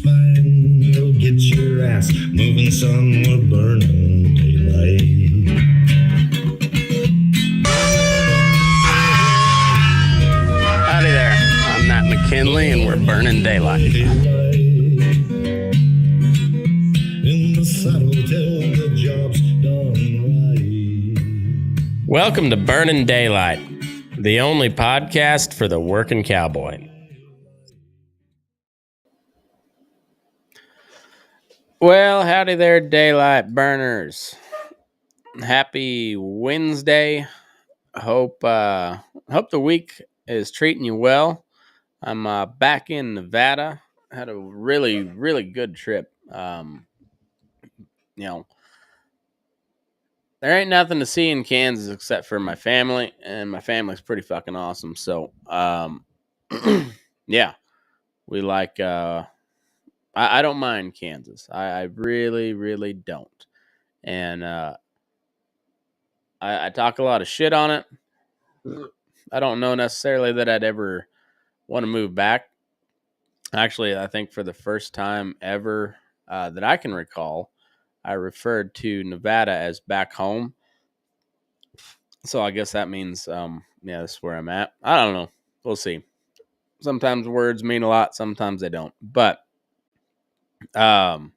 fine. You'll get your ass moving, son. We're burning daylight. Howdy there. I'm Matt McKinley, and we're burning daylight. In the saddle till the job's done right. Welcome to Burning Daylight, the only podcast for the working cowboy. Well, howdy there, daylight burners. Happy Wednesday. Hope the week is treating you well. I'm back in Nevada. Had a really, really good trip. There ain't nothing to see in Kansas except for my family, and my family's pretty fucking awesome. So, yeah, we like. I don't mind Kansas. I really, really don't. And I talk a lot of shit on it. I don't know necessarily that I'd ever want to move back. Actually, I think for the first time ever that I can recall, I referred to Nevada as back home. So I guess that means, this is where I'm at. I don't know. We'll see. Sometimes words mean a lot. Sometimes they don't. But we'll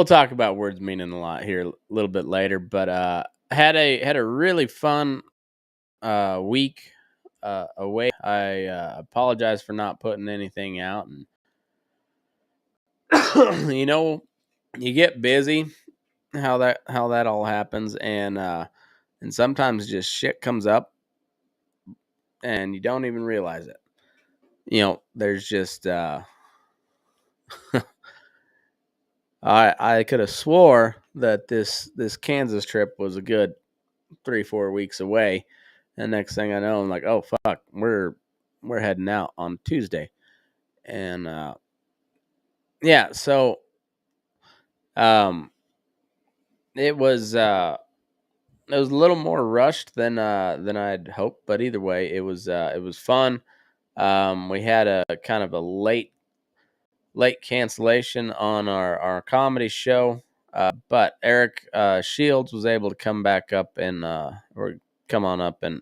talk about words meaning a lot here a little bit later. But had a really fun week away. I apologize for not putting anything out, and you get busy. How that all happens, and sometimes just shit comes up, and you don't even realize it. There's just I could have swore that this Kansas trip was a good 3-4 weeks away, and next thing I know, I'm like, oh fuck, we're heading out on Tuesday, and so it was a little more rushed than I'd hoped, but either way, it was fun. We had a kind of a late cancellation on our comedy show, but Eric Shields was able to come back up and or come on up and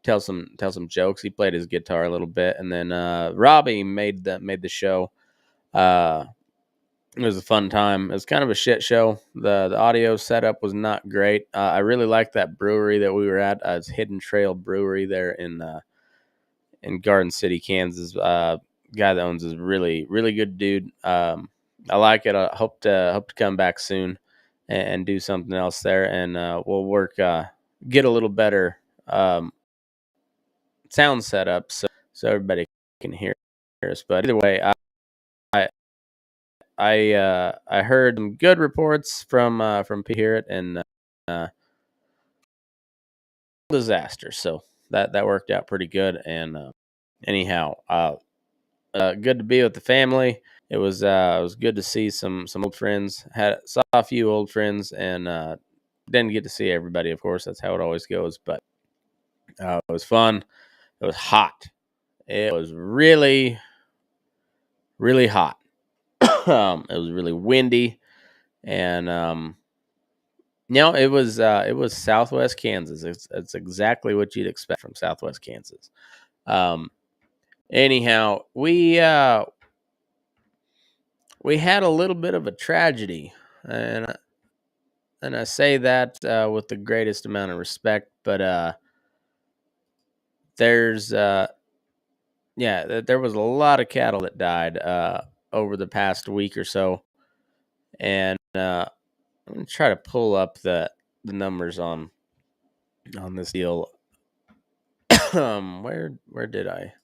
tell some jokes. He played his guitar a little bit, and then Robbie made the show. It was a fun time. It was kind of a shit show. The audio setup was not great. I really liked that brewery that we were at. It's Hidden Trail Brewery there in Garden City, Kansas. Guy that owns is really, really good dude. I like it. I hope to come back soon and do something else there, and we'll work get a little better sound setup so everybody can hear us. But either way, I heard some good reports from people here and disaster. So that worked out pretty good. And anyhow, good to be with the family. It was good to see some old friends. Saw a few old friends, and didn't get to see everybody. Of course, that's how it always goes. But it was fun. It was hot. It was really, really hot. It was really windy, and it was Southwest Kansas. It's exactly what you'd expect from Southwest Kansas. Anyhow, we had a little bit of a tragedy, and I say that with the greatest amount of respect. But there's there was a lot of cattle that died over the past week or so, and I'm gonna try to pull up the numbers on this deal. Where did I?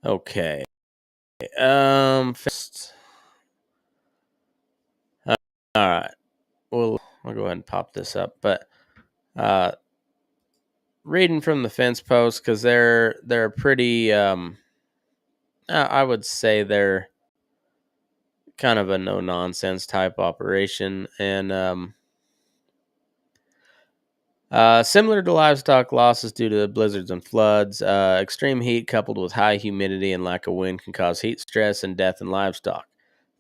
Okay. First, all right. I'll go ahead and pop this up, but reading from the fence post, because they're pretty. I would say they're kind of a no nonsense type operation, and Similar to livestock losses due to blizzards and floods, extreme heat coupled with high humidity and lack of wind can cause heat stress and death in livestock.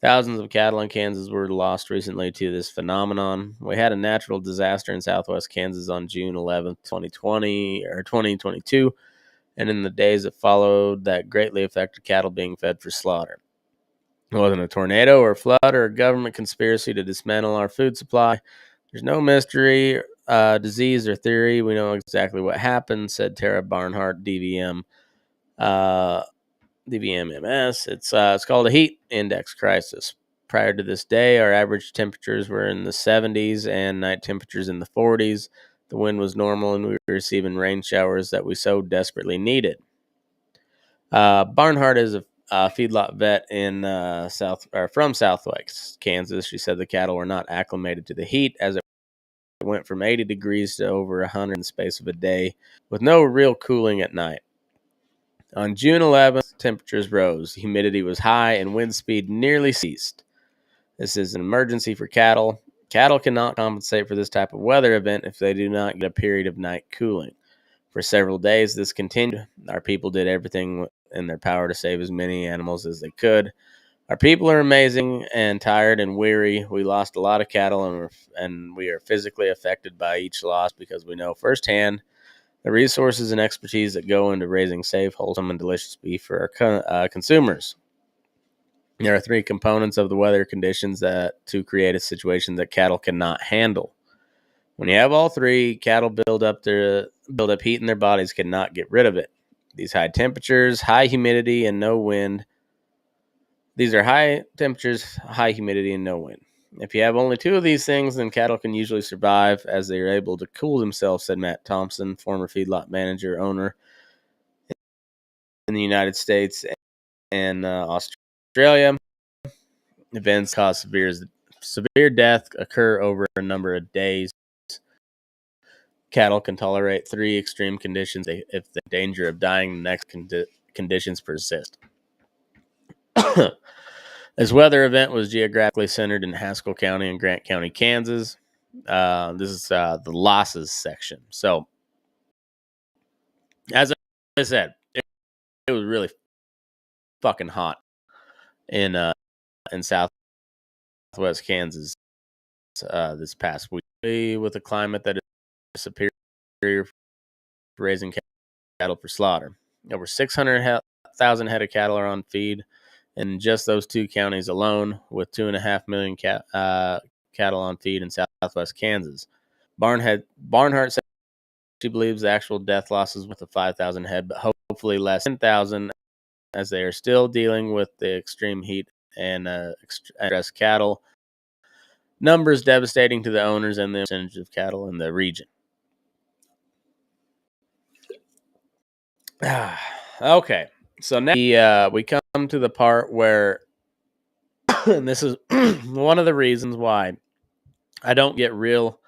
Thousands of cattle in Kansas were lost recently to this phenomenon. We had a natural disaster in southwest Kansas on June 11th, 2020 or 2022, and in the days that followed, that greatly affected cattle being fed for slaughter. It wasn't a tornado or flood or a government conspiracy to dismantle our food supply. There's no mystery, disease, or theory. We know exactly what happened, said Tara Barnhart, DVM, DVMMS. It's called a heat index crisis. Prior to this day, our average temperatures were in the 70s and night temperatures in the 40s. The wind was normal, and we were receiving rain showers that we so desperately needed. Barnhart is a feedlot vet in from Southwest Kansas. She said the cattle were not acclimated to the heat as it went from 80 degrees to over 100 in the space of a day, with no real cooling at night. On June 11th, temperatures rose, humidity was high, and wind speed nearly ceased. This is an emergency for cattle. Cattle cannot compensate for this type of weather event if they do not get a period of night cooling. For several days, this continued. Our people did everything in their power to save as many animals as they could. Our people are amazing and tired and weary. We lost a lot of cattle, and we are physically affected by each loss because we know firsthand the resources and expertise that go into raising safe, wholesome, and delicious beef for our consumers. There are three components of the weather conditions that to create a situation that cattle cannot handle. When you have all three, cattle build up heat in their bodies, cannot get rid of it. These high temperatures, high humidity, and no wind. These are high temperatures, high humidity, and no wind. If you have only two of these things, then cattle can usually survive as they are able to cool themselves, said Matt Thompson, former feedlot manager, owner in the United States and Australia. Events cause severe death occur over a number of days. Cattle can tolerate three extreme conditions if the danger of dying the next conditions persist. This weather event was geographically centered in Haskell County and Grant County, Kansas. This is the losses section. So, as I said, it was really fucking hot in Southwest Kansas this past week, with a climate that is superior for raising cattle for slaughter. Over 600,000 head of cattle are on feed in just those two counties alone, with 2.5 million cattle on feed in Southwest Kansas. Barnhart said she believes the actual death losses with the 5,000 head, but hopefully less than 10,000, as they are still dealing with the extreme heat and stressed cattle. Numbers devastating to the owners and the percentage of cattle in the region. Okay, so now we come to the part where, and this is one of the reasons why I don't get real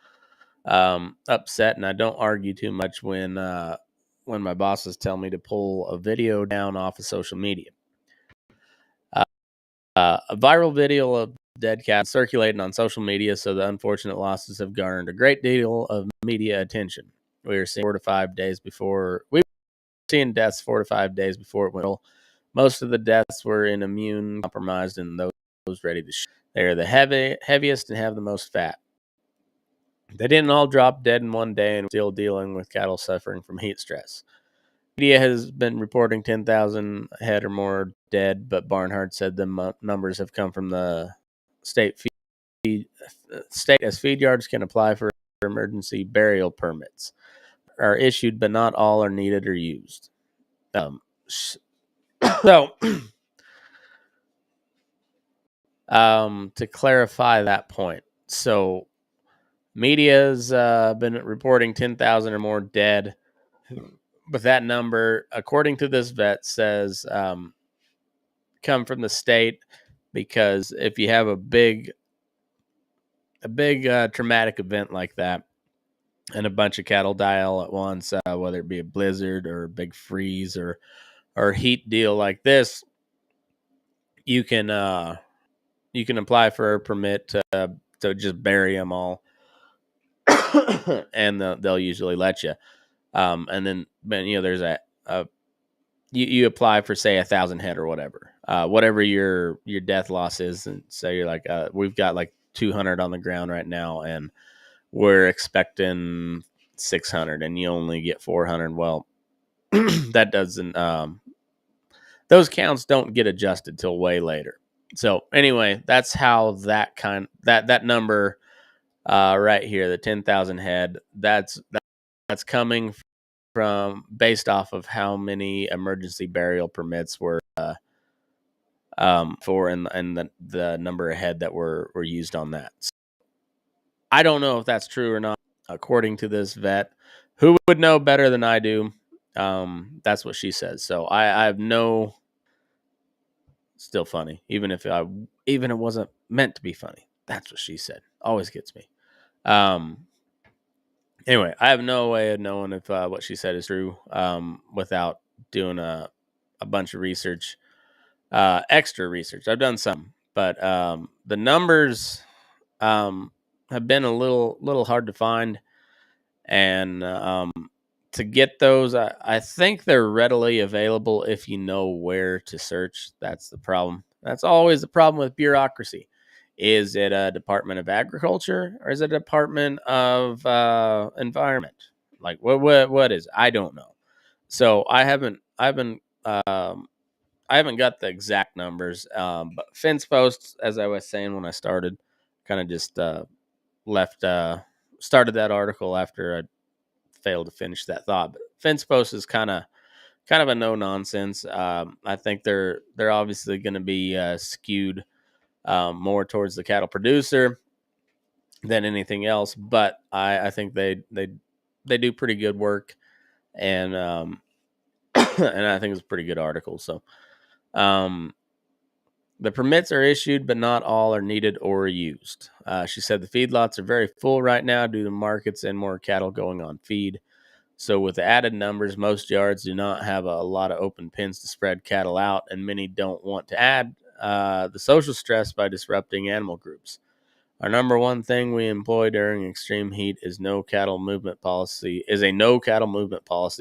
upset and I don't argue too much when my bosses tell me to pull a video down off of social media. A viral video of dead cats circulating on social media, so the unfortunate losses have garnered a great deal of media attention. We are seeing 4 to 5 days before deaths 4 to 5 days before it went. Most of the deaths were in immune compromised and those ready to shoot. They are the heaviest and have the most fat. They didn't all drop dead in one day and still dealing with cattle suffering from heat stress. Media has been reporting 10,000 head or more dead, but Barnhart said the numbers have come from the state as feed yards can apply for emergency burial permits are issued, but not all are needed or used. So, to clarify that point, so media's been reporting 10,000 or more dead, but that number, according to this vet, says come from the state, because if you have a big traumatic event like that and a bunch of cattle die all at once, whether it be a blizzard or a big freeze or heat deal like this, you can apply for a permit to just bury them all. and they'll usually let you. And then, there's you apply for, say, 1,000 head or whatever your death loss is, and so you're like, we've got like 200 on the ground right now, and we're expecting 600, and you only get 400. Well, that doesn't. Those counts don't get adjusted till way later. So anyway, that's how that number right here, the 10,000 head, that's coming from based off of how many emergency burial permits were for and the number of head that were used on that. So I don't know if that's true or not. According to this vet, who would know better than I do? That's what she says. So I have no. Still funny, even it wasn't meant to be funny. That's what she said. Always gets me. Anyway, I have no way of knowing if what she said is true without doing a bunch of research, extra research. I've done some, but the numbers have been a little hard to find, and to get those, I think they're readily available if you know where to search. That's the problem. That's always the problem with bureaucracy. Is it a Department of Agriculture or is it a Department of Environment? Like what is? I don't know. So I haven't got the exact numbers. But fence posts, as I was saying when I started, kind of just left started that article after I failed to finish that thought. But fence posts is kind of a no nonsense. I think they're obviously going to be skewed more towards the cattle producer than anything else, but I think they do pretty good work, and and I think it's a pretty good article. So the permits are issued, but not all are needed or used. She said the feedlots are very full right now due to markets and more cattle going on feed. So with the added numbers, most yards do not have a lot of open pens to spread cattle out, and many don't want to add the social stress by disrupting animal groups. Our number one thing we employ during extreme heat is a no cattle movement policy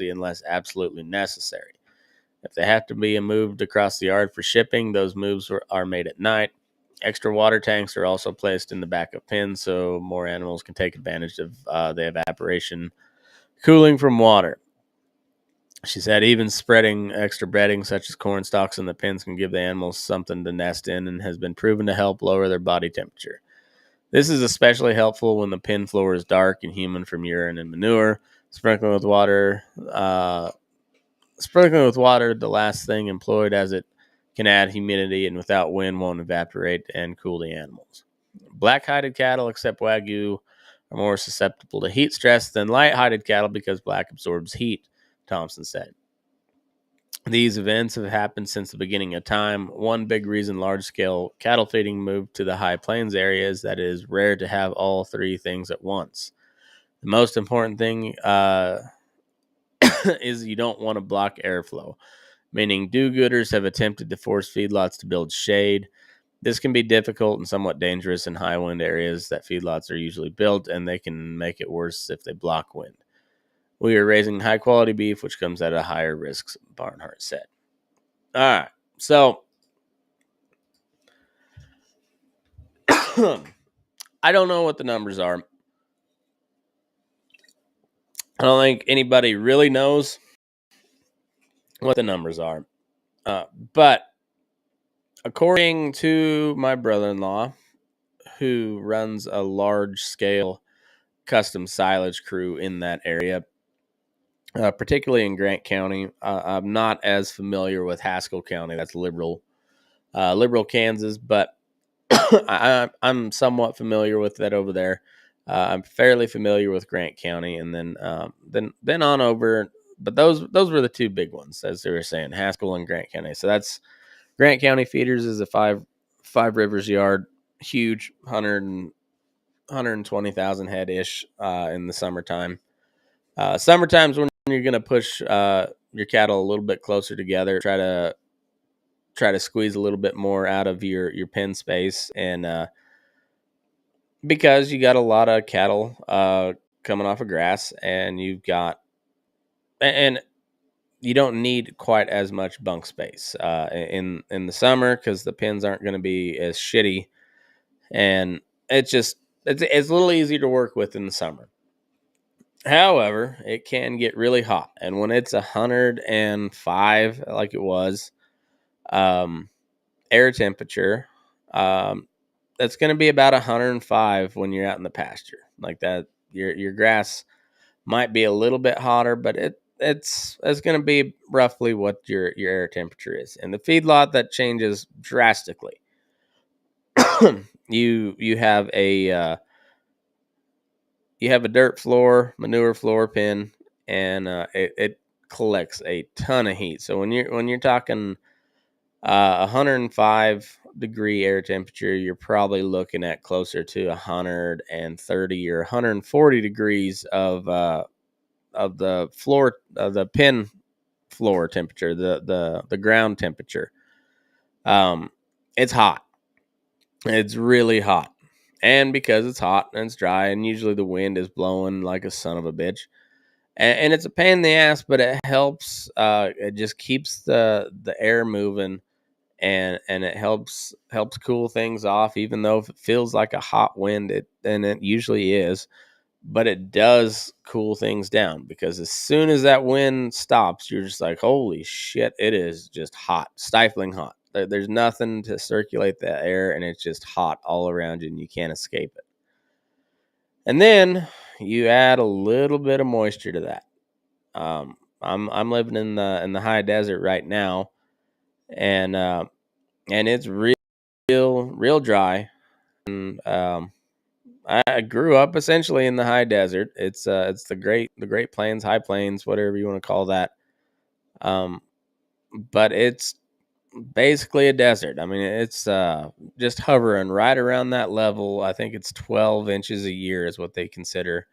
unless absolutely necessary. If they have to be moved across the yard for shipping, those moves are made at night. Extra water tanks are also placed in the back of pens so more animals can take advantage of the evaporation cooling from water. She said even spreading extra bedding such as corn stalks in the pens can give the animals something to nest in and has been proven to help lower their body temperature. This is especially helpful when the pen floor is dark and humid from urine and manure. Sprinkling with water, the last thing employed as it can add humidity and without wind won't evaporate and cool the animals. Black-hided cattle, except Wagyu, are more susceptible to heat stress than light-hided cattle because black absorbs heat, Thompson said. These events have happened since the beginning of time. One big reason large-scale cattle feeding moved to the high plains area is that it is rare to have all three things at once. The most important thing is you don't want to block airflow, meaning do-gooders have attempted to force feedlots to build shade. This can be difficult and somewhat dangerous in high wind areas that feedlots are usually built, and they can make it worse if they block wind. We are raising high-quality beef, which comes at a higher risk, Barnhart said. All right, so I don't know what the numbers are. I don't think anybody really knows what the numbers are. But according to my brother-in-law, who runs a large-scale custom silage crew in that area, particularly in Grant County. I'm not as familiar with Haskell County. That's liberal Kansas, but I'm somewhat familiar with that over there. I'm fairly familiar with Grant County, and then on over. But those were the two big ones, as they were saying, Haskell and Grant County. So that's Grant County Feeders is a five rivers yard, huge, 120,000 head ish in the summertime. Summertime's when you're going to push your cattle a little bit closer together, try to squeeze a little bit more out of your pen space, and because you got a lot of cattle coming off of grass, and you've got, and you don't need quite as much bunk space in the summer because the pins aren't going to be as shitty, and it's a little easier to work with in the summer. However, it can get really hot, and when it's 105 like it was, um, air temperature, that's going to be about 105 when you're out in the pasture like that. Your grass might be a little bit hotter, but it's going to be roughly what your air temperature is. And the feedlot, that changes drastically. You have a dirt floor, manure floor pin, and it collects a ton of heat. So when you're talking 105-degree air temperature, you're probably looking at closer to 130 or 140 degrees of the floor, the pin floor temperature, the ground temperature. It's hot. It's really hot. And because it's hot and it's dry, and usually the wind is blowing like a son of a bitch, and it's a pain in the ass, but it helps. It just keeps the air moving, and it helps cool things off. Even though if it feels like a hot wind, it usually is, but it does cool things down, because as soon as that wind stops, you're just like, holy shit, it is just hot, stifling hot. There's nothing to circulate the air, and it's just hot all around you, and you can't escape it. And then you add a little bit of moisture to that. I'm living in the high desert right now, and it's real dry. And I grew up essentially in the high desert. It's the Great Plains, High Plains, whatever you want to call that. But it's basically a desert. I mean, it's just hovering right around that level. I think it's 12 inches a year is what they consider.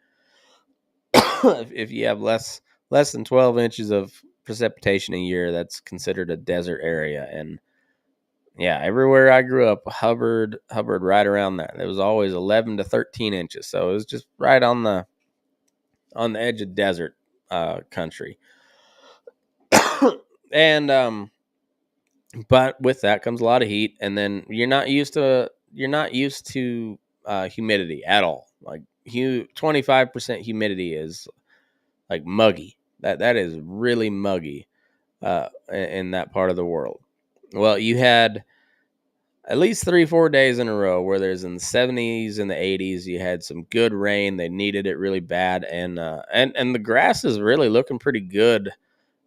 If you have less than 12 inches of precipitation a year, that's considered a desert area. And yeah, everywhere I grew up hovered right around that. It was always 11 to 13 inches, so it was just right on the edge of desert country. And but with that comes a lot of heat, and then you're not used to humidity at all. Like 25% humidity is like muggy. That is really muggy in that part of the world. Well, you had at least 3-4 days in a row where there's in the 70s and the 80s. You had some good rain. They needed it really bad, and the grass is really looking pretty good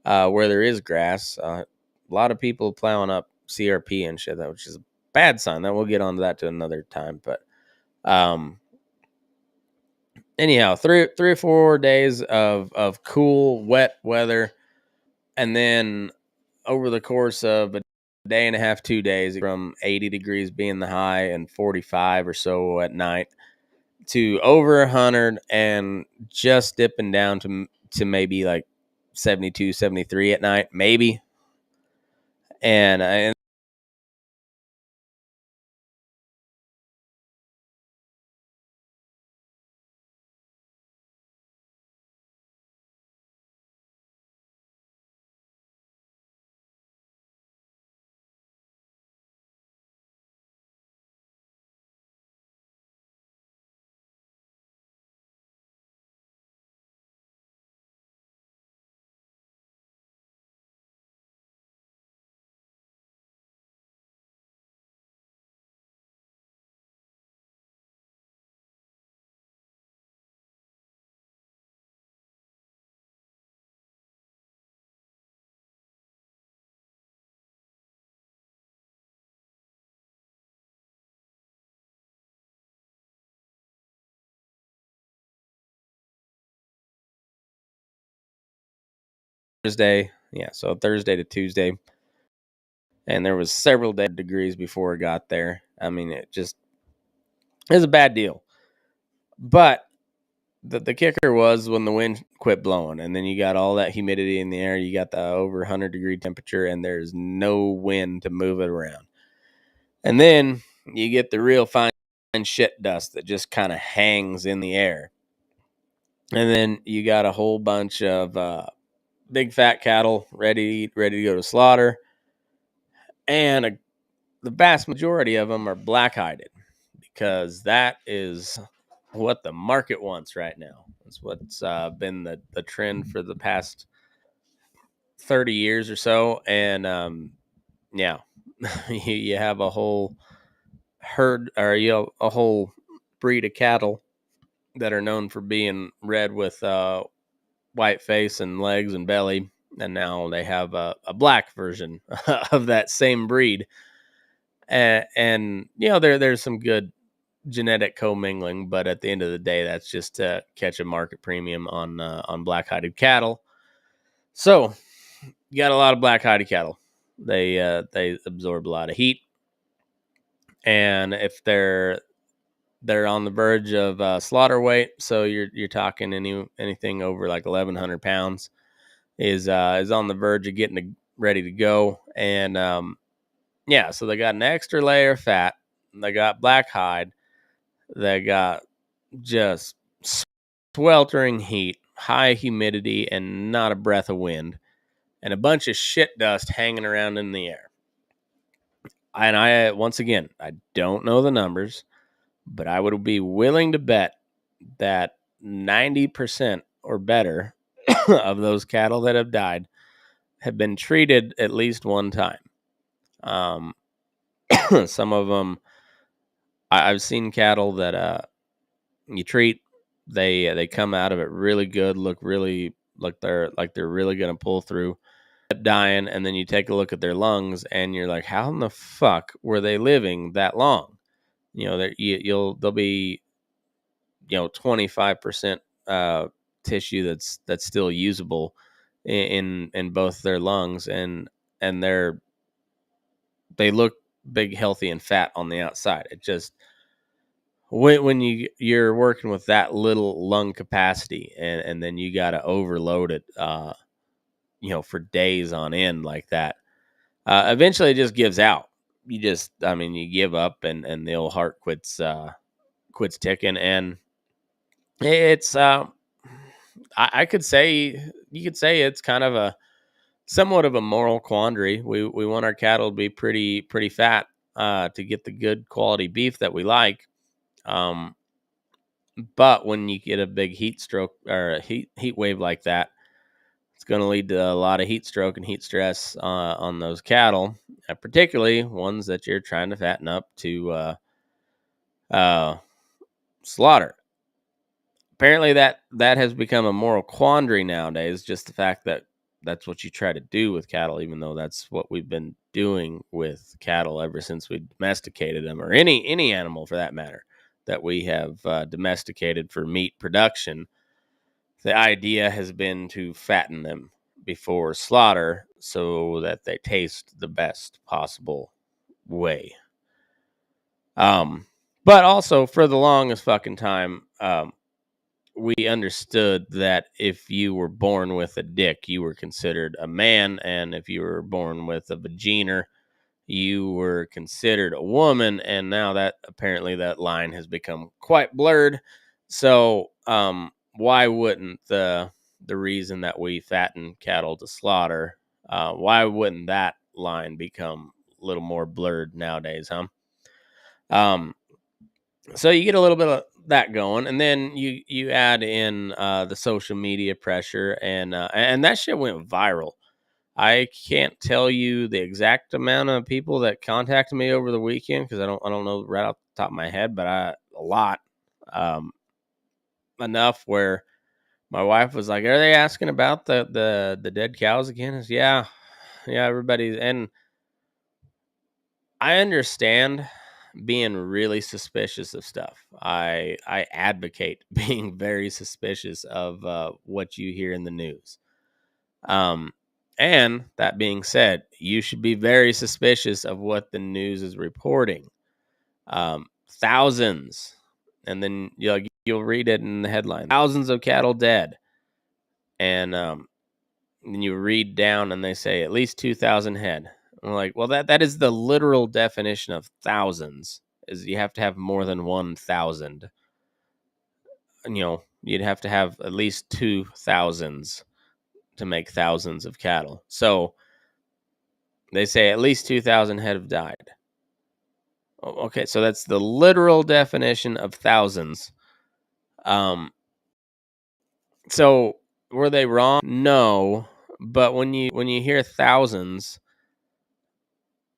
where there is grass. A lot of people plowing up CRP and shit, which is a bad sign. That we'll get onto that to another time. But anyhow, 3 or 4 days of cool, wet weather, and then over the course of a day and a half, 2 days, from 80 degrees being the high and 45 or so at night to over 100 and just dipping down to maybe like 72, 73 at night, maybe. And Thursday, yeah, so Thursday to Tuesday, and there was several degrees before it got there. I mean, it was a bad deal. But the kicker was when the wind quit blowing, and then you got all that humidity in the air. You got the over 100-degree temperature, and there's no wind to move it around. And then you get the real fine shit dust that just kind of hangs in the air. And then you got a whole bunch of big fat cattle ready to eat, ready to go to slaughter. And the vast majority of them are black-hided because that is what the market wants right now. It's what's been the trend for the past 30 years or so. And yeah, you have a whole herd, or a whole breed of cattle that are known for being red with white face and legs and belly, and now they have a black version of that same breed. And there's some good genetic commingling, but at the end of the day, that's just to catch a market premium on black-hided cattle. So you got a lot of black-hided cattle. They absorb a lot of heat, and if they're on the verge of slaughter weight, so you're talking anything over like 1,100 pounds is on the verge of getting ready to go. And yeah, so they got an extra layer of fat, they got black hide, they got just sweltering heat, high humidity, and not a breath of wind, and a bunch of shit dust hanging around in the air. And once again, I don't know the numbers, but I would be willing to bet that 90% or better of those cattle that have died have been treated at least one time. Some of them, I've seen cattle that you treat, they come out of it really good, look really like they're really gonna pull through, dying, and then you take a look at their lungs, and you're like, how in the fuck were they living that long? They'll be 25% tissue that's still usable in both their lungs, and they look big, healthy, and fat on the outside. It just when you're working with that little lung capacity, and then you got to overload it for days on end like that, eventually it just gives out. You give up, and the old heart quits ticking. And it's I could say, you could say it's kind of a somewhat of a moral quandary. We want our cattle to be pretty fat to get the good quality beef that we like. But when you get a big heat stroke or a heat wave like that, it's going to lead to a lot of heat stroke and heat stress on those cattle, particularly ones that you're trying to fatten up to slaughter. Apparently, that has become a moral quandary nowadays. Just the fact that that's what you try to do with cattle, even though that's what we've been doing with cattle ever since we domesticated them, or any animal for that matter that we have domesticated for meat production. The idea has been to fatten them before slaughter so that they taste the best possible way. But also, for the longest fucking time, we understood that if you were born with a dick, you were considered a man, and if you were born with a vagina, you were considered a woman. And now that apparently that line has become quite blurred. So why wouldn't the reason that we fatten cattle to slaughter, why wouldn't that line become a little more blurred nowadays, huh? So you get a little bit of that going, and then you add in the social media pressure, and that shit went viral. I can't tell you the exact amount of people that contacted me over the weekend, because I don't know right off the top of my head, but a lot, enough where my wife was like, "Are they asking about the dead cows again?" Yeah, everybody. And I understand being really suspicious of stuff. I advocate being very suspicious of what you hear in the news. And that being said, you should be very suspicious of what the news is reporting. Thousands, and then you'll read it in the headline: thousands of cattle dead, and then you read down and they say at least 2,000 head. I'm like, well, that is the literal definition of thousands. Is you have to have more than 1,000. you'd have to have at least 2,000s to make thousands of cattle. So they say at least 2,000 head have died. Okay, so that's the literal definition of thousands. So were they wrong? No, but when you hear thousands,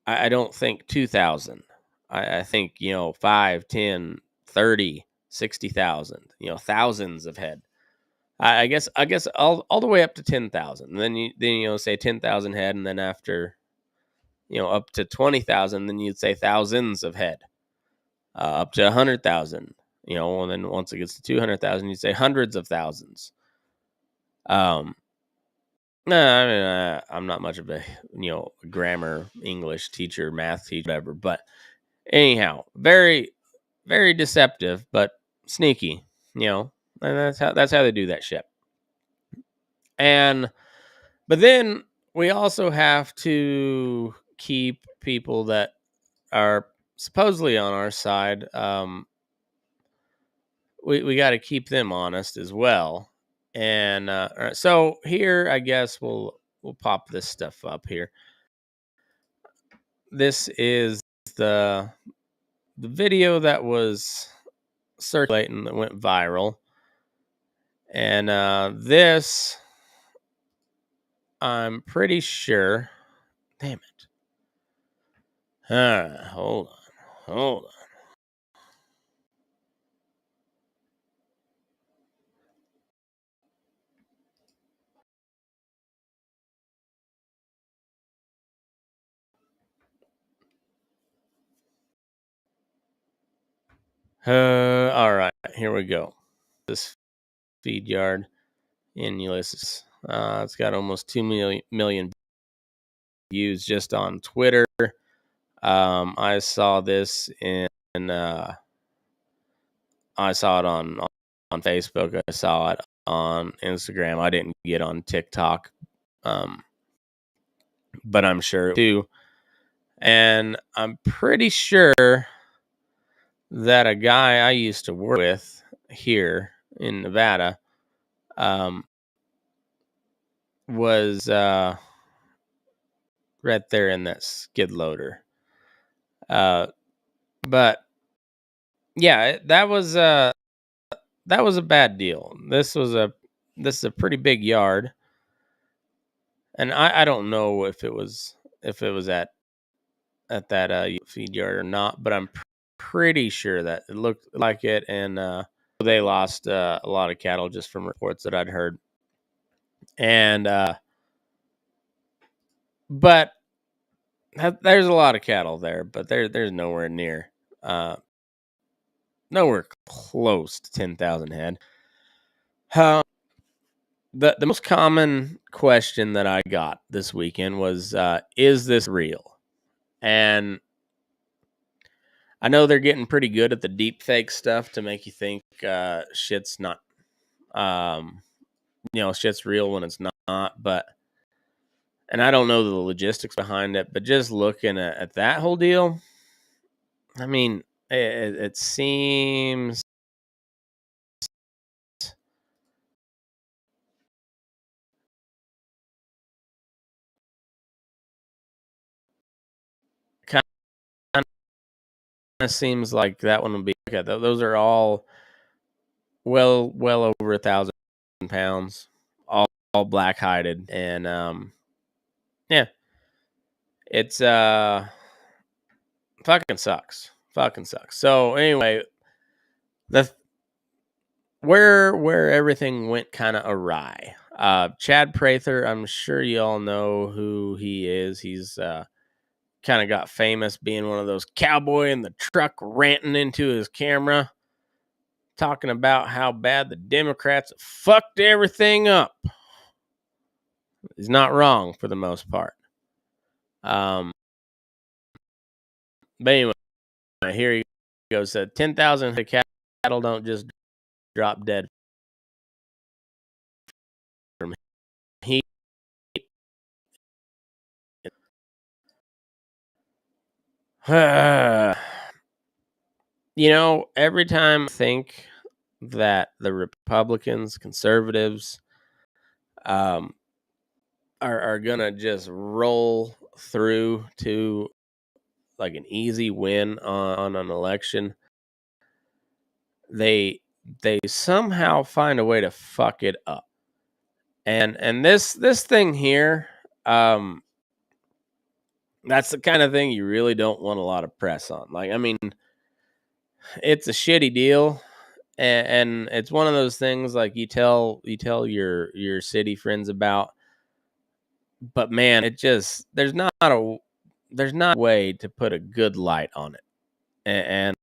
I don't think 2,000. I think 5, 10, 30, 60,000. Thousands of head. I guess all the way up to 10,000. Then you say 10,000 head, and then after up to 20,000, then you'd say thousands of head. Up to 100,000, and then once it gets to 200,000, you'd say hundreds of thousands. No, I mean, I'm not much of a grammar, English teacher, math teacher, whatever. But anyhow, very, very deceptive, but sneaky. And that's how they do that shit. But then we also have to keep people that are supposedly on our side. We got to keep them honest as well. And all right, so here, I guess we'll pop this stuff up here. This is the video that was circulating that went viral, and this, I'm pretty sure. Damn it! Hold on. All right, here we go. This feed yard in Ulysses. It's got almost 2 million views just on Twitter. I saw this I saw it on Facebook. I saw it on Instagram. I didn't get on TikTok, but I'm sure too. And I'm pretty sure that a guy I used to work with here in Nevada was right there in that skid loader. But yeah, that was a bad deal. This is a pretty big yard, and I don't know if it was at that feed yard or not, but I'm pretty sure that it looked like it, and they lost a lot of cattle just from reports that I'd heard. And but there's a lot of cattle there, but there's nowhere near nowhere close to 10,000 head. The most common question that I got this weekend was, is this real? And I know they're getting pretty good at the deep fake stuff to make you think shit's not, shit's real when it's not. But, and I don't know the logistics behind it, but just looking at that whole deal, I mean, it seems kind of seems like that one would be okay. Those are all well over 1,000 pounds, all black hided, and yeah, it's fucking sucks. So anyway, the where everything went kind of awry. Chad Prather, I'm sure you all know who he is. He's kind of got famous being one of those cowboy in the truck ranting into his camera, talking about how bad the Democrats fucked everything up. He's not wrong for the most part. But anyway, here he goes. 10,000 cattle don't just drop dead from heat. Every time I think that the Republicans, conservatives, um, are gonna just roll through to like an easy win on an election. They somehow find a way to fuck it up. And this thing here, that's the kind of thing you really don't want a lot of press on. Like, I mean, it's a shitty deal, and it's one of those things like you tell your city friends about. But man, it just there's not a way to put a good light on it. And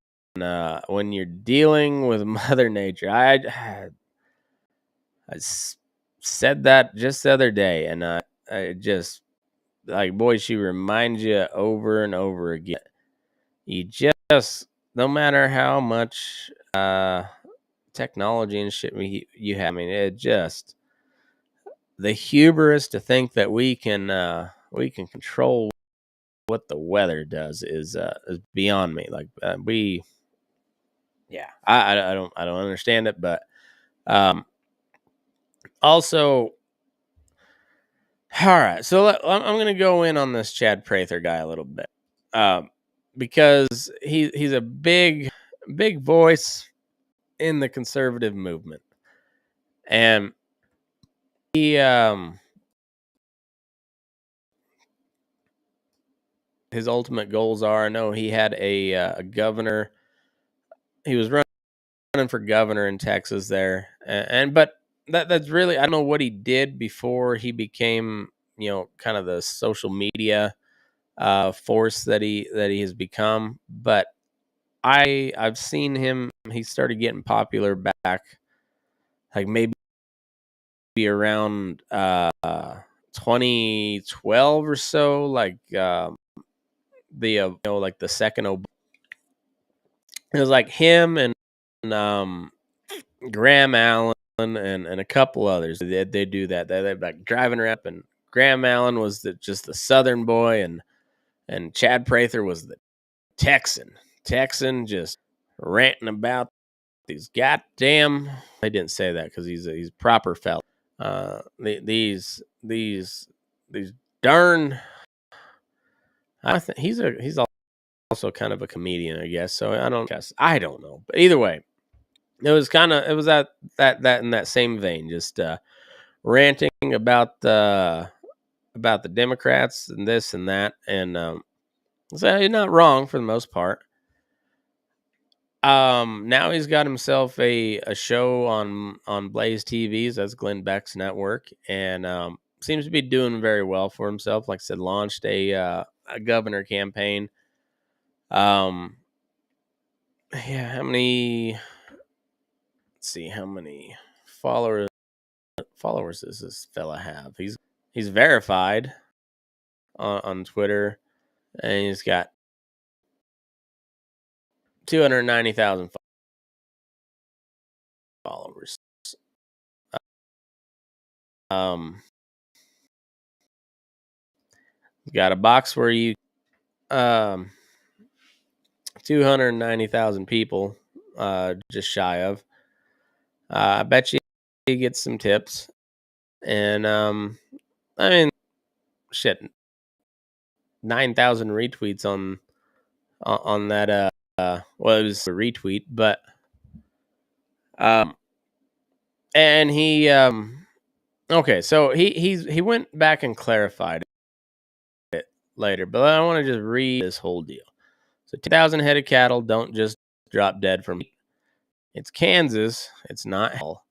when you're dealing with Mother Nature, said that just the other day, and I just like, boy, she reminds you over and over again. You just, no matter how much technology and shit you have, I mean, it just, the hubris to think that we can control what the weather does is beyond me. Like, yeah, I don't understand it, but um, also, all right. So I'm going to go in on this Chad Prather guy a little bit, um, because he's a big voice in the conservative movement, and he his ultimate goals are. I know he had a governor. He was running for governor in Texas there, and but that's really, I don't know what he did before he became, kind of the social media force that he has become. But I've seen him. He started getting popular back, like maybe around 2012 or so. Like the like the second it was like him and Graham Allen and a couple others. They do that. They're like driving around, and Graham Allen was just the Southern boy, and Chad Prather was the Texan just ranting about these goddamn. I didn't say that because he's proper fella. These darn. I think he's also kind of a comedian, I guess. So I don't know, but either way, it was that in that same vein, just ranting about the Democrats and this and that, and so you're not wrong for the most part. Now he's got himself a show on Blaze TVs. That's Glenn Beck's network, and seems to be doing very well for himself. Like I said, launched a governor campaign. Um, yeah, let's see, how many followers does this fella have? He's verified on Twitter, and he's got 290,000 followers. Um, got a box where you 290,000 people, just shy of. I bet you he gets some tips, and I mean, shit, 9,000 retweets on that. Well, it was a retweet, but and he okay, so he went back and clarified it later, but I want to just read this whole deal. So 2,000 head of cattle don't just drop dead from meat. It's Kansas. It's not hell.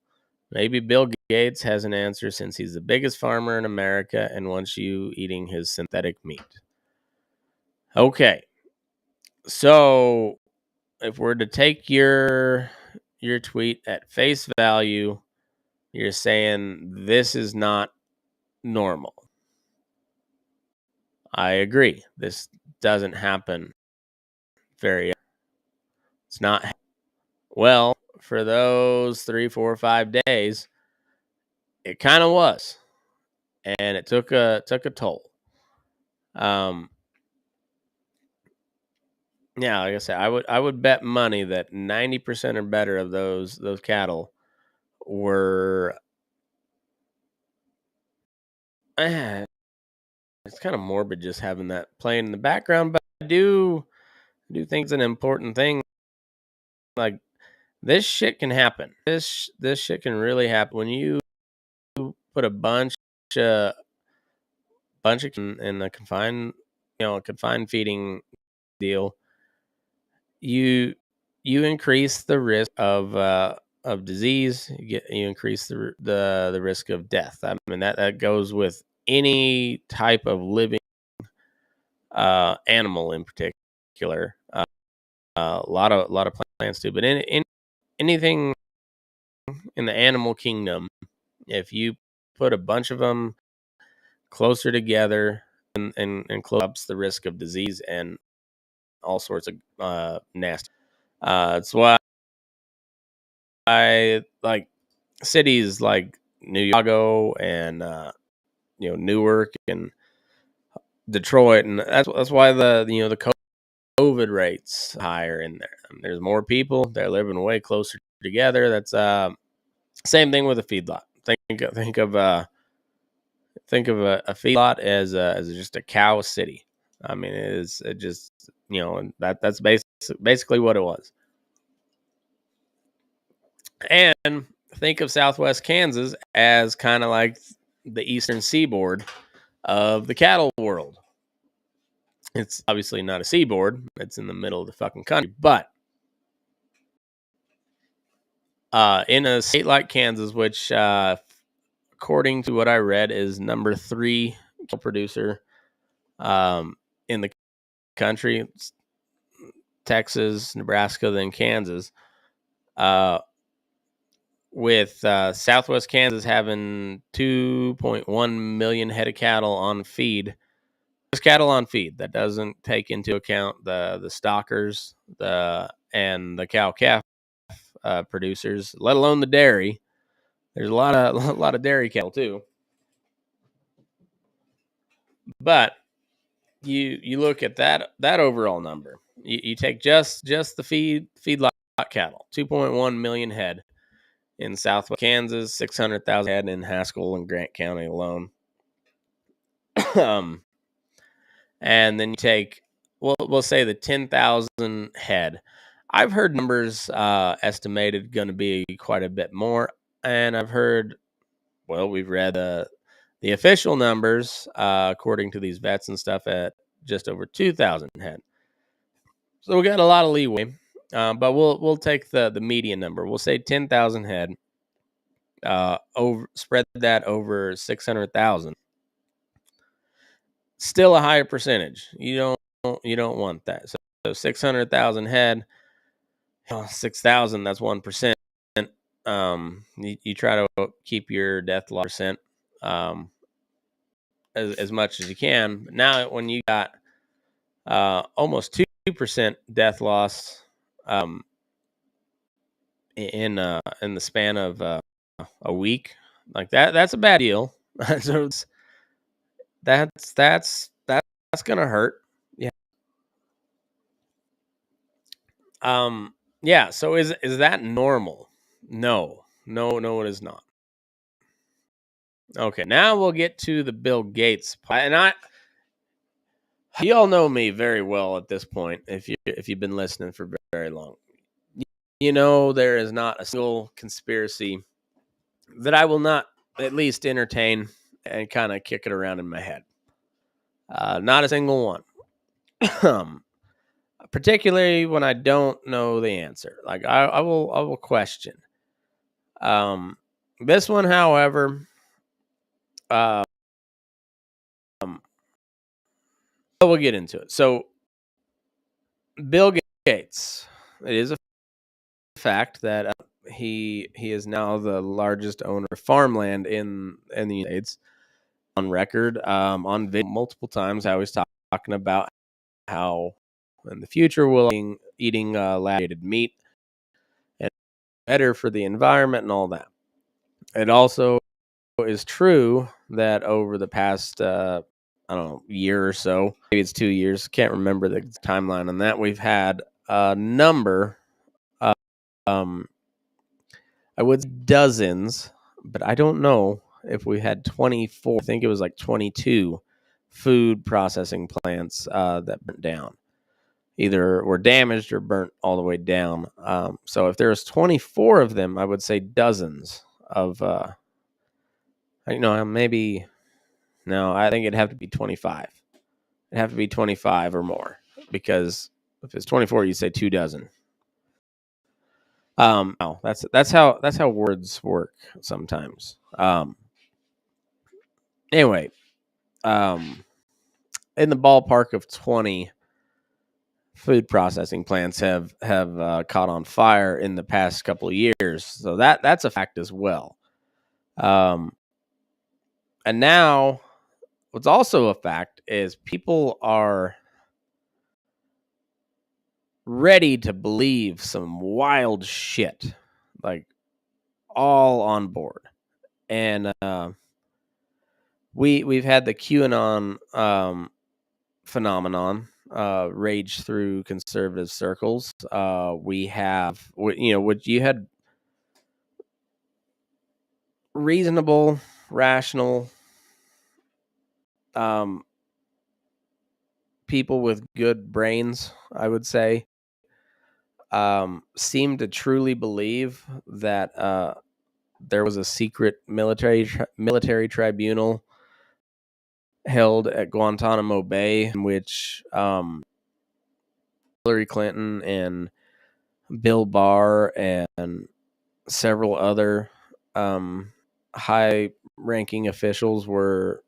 Maybe Bill Gates has an answer since he's the biggest farmer in America and wants you eating his synthetic meat. Okay. So if we're to take your tweet at face value, you're saying this is not normal. I agree. This doesn't happen very often. It's not. Well, for those 3, 4, 5 days, it kind of was, and it took a toll. Yeah, like I said, I would bet money that 90% or better of those cattle were. eh, it's kind of morbid just having that playing in the background, but I do think it's an important thing. Like, this shit can happen. This shit can really happen when you put a uh, bunch of in a confined feeding deal. You increase the risk of disease. You increase the risk of death. I mean, that goes with any type of living animal in particular. A lot of plants too, but in anything in the animal kingdom, if you put a bunch of them closer together and close ups the risk of disease and all sorts of nasty. It's why I like cities like New York and Newark and Detroit, and that's why the COVID rates higher in there. There's more people. They're living way closer together. That's same thing with a feedlot. Think of a feedlot as just a cow city. I mean, it just and that's basically what it was. And think of Southwest Kansas as kind of like the eastern seaboard of the cattle world. It's obviously not a seaboard; it's in the middle of the fucking country. But in a state like Kansas, which according to what I read is number 3 cattle producer in the country, it's Texas, Nebraska, then Kansas. Uh, with Southwest Kansas having 2.1 million head of cattle on feed. Just cattle on feed. That doesn't take into account the stockers, and the cow calf producers, let alone the dairy. There's a lot of dairy cattle too. But you look at that overall number. You take just the feedlot cattle, 2.1 million head in Southwest Kansas, 600,000 head in Haskell and Grant County alone. um, and then you take, we'll say the 10,000 head. I've heard numbers estimated going to be quite a bit more, and I've heard, we've read the official numbers according to these vets and stuff at just over 2,000 head. So we got a lot of leeway, but we'll take the median number. We'll say 10,000 head. Spread that over 600,000. Still a higher percentage. You don't want that. So 600,000 head, 6,000. That's 1%. You try to keep your death loss percent as much as you can. But now when you got almost 2% death loss in the span of a week, like that's a bad deal. So that's gonna hurt. Yeah. Yeah. So is that normal? No. No, it is not. Okay. Now we'll get to the Bill Gates, and you all know me very well at this point. If you've been listening for very long, there is not a single conspiracy that I will not at least entertain and kind of kick it around in my head. Not a single one. Particularly when I don't know the answer. Like I will question. Um, this one, however, um, we'll get into it. So, Bill Gates, it is a fact that he is now the largest owner of farmland in the United States, on record, on video multiple times. How he's talking about how in the future we'll be eating lab-created meat and better for the environment and all that. It also is true that over the past I don't know, year or so. Maybe it's 2 years. Can't remember the timeline on that. We've had a number, um, I would say dozens, but I don't know if we had 24. I think it was like 22 food processing plants that burnt down. Either were damaged or burnt all the way down. So if there was 24 of them, I would say dozens of, maybe, no, I think it'd have to be 25. It'd have to be 25 or more, because if it's 24, you say 2 dozen. No, that's how words work sometimes. Anyway, in the ballpark of 20 food processing plants have caught on fire in the past couple of years, so that's a fact as well. And now, what's also a fact is people are ready to believe some wild shit, like all on board. And we've had the QAnon phenomenon rage through conservative circles. We have, what you had reasonable, rational people with good brains, I would say, seem to truly believe that there was a secret military tribunal held at Guantanamo Bay, in which Hillary Clinton and Bill Barr and several other high-ranking officials were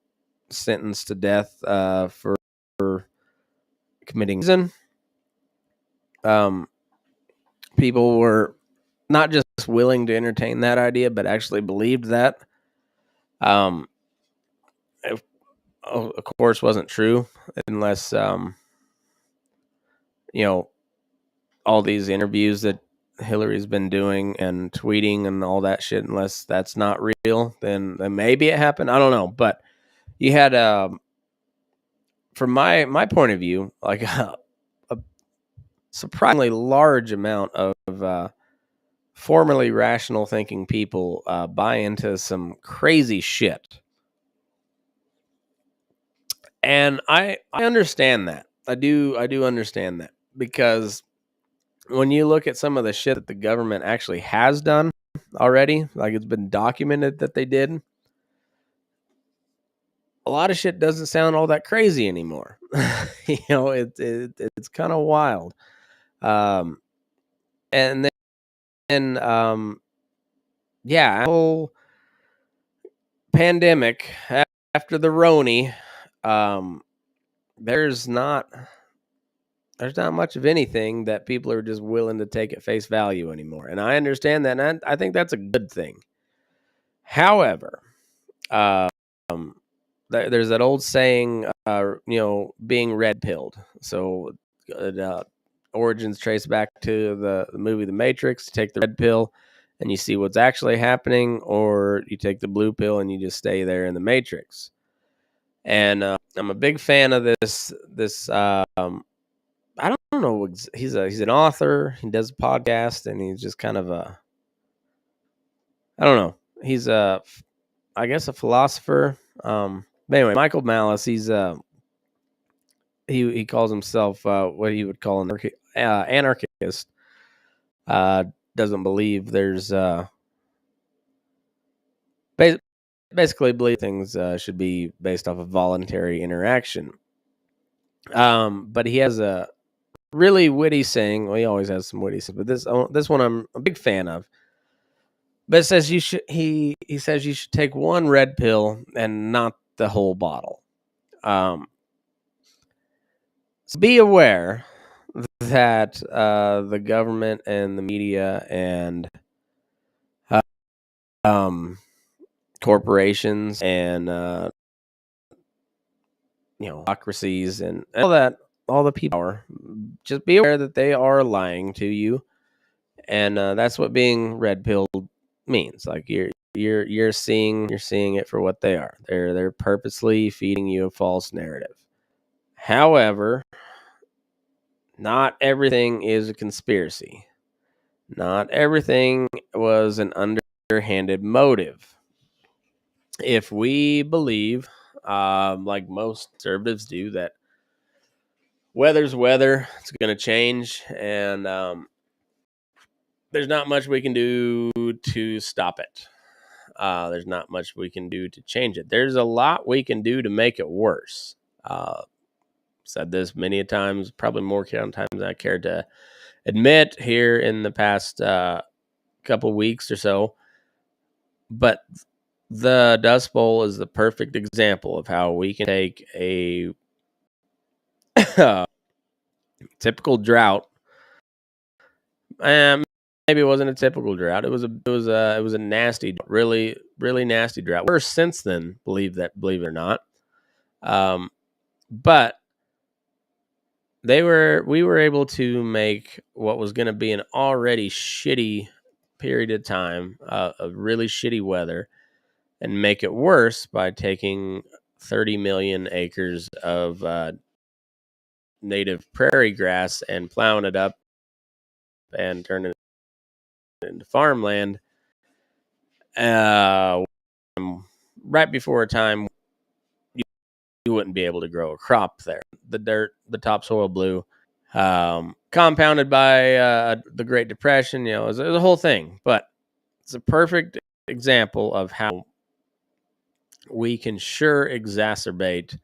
sentenced to death for committing treason. People were not just willing to entertain that idea, but actually believed that. It, of course, wasn't true unless all these interviews that Hillary's been doing and tweeting and all that shit. Unless that's not real, then maybe it happened. I don't know, but you had from my point of view, like a surprisingly large amount of formerly rational thinking people buy into some crazy shit. And I understand that. I do understand that, because when you look at some of the shit that the government actually has done already, like it's been documented that they did, a lot of shit doesn't sound all that crazy anymore. It's kind of wild. And then whole pandemic after the Roni, there's not much of anything that people are just willing to take at face value anymore. And I understand that, and I think that's a good thing. However, there's that old saying, being red pilled. So origins trace back to the movie The Matrix. You take the red pill and you see what's actually happening, or you take the blue pill and you just stay there in the Matrix. And I'm a big fan of this. I don't know. He's an author. He does a podcast, and he's just kind of I don't know. He's I guess a philosopher. But anyway, Michael Malice. He's he calls himself what he would call an anarchist. Doesn't believe there's basically believe things should be based off of voluntary interaction. But he has a really witty saying. Well, he always has some witty saying, but this one I'm a big fan of. But it says you should. He says you should take one red pill and not the whole bottle. So be aware that the government and the media and corporations and democracies and all the people, just be aware that they are lying to you, and that's what being red pilled means. Like you're seeing it for what they are. They're purposely feeding you a false narrative. However, not everything is a conspiracy. Not everything was an underhanded motive. If we believe, like most conservatives do, that weather's weather, it's going to change, and there's not much we can do to stop it. There's not much we can do to change it. There's a lot we can do to make it worse. Said this many a times, probably more times than I care to admit here in the past couple weeks or so. But the Dust Bowl is the perfect example of how we can take a typical drought. Maybe it wasn't a typical drought. It was a nasty, really, really nasty drought. Worse since then, believe it or not. But we were able to make what was going to be an already shitty period of time of really shitty weather and make it worse by taking 30 million acres of native prairie grass and plowing it up and turning it into farmland right before a time you wouldn't be able to grow a crop there. The dirt, the topsoil blew, compounded by the Great Depression. It was a whole thing. But it's a perfect example of how we can sure exacerbate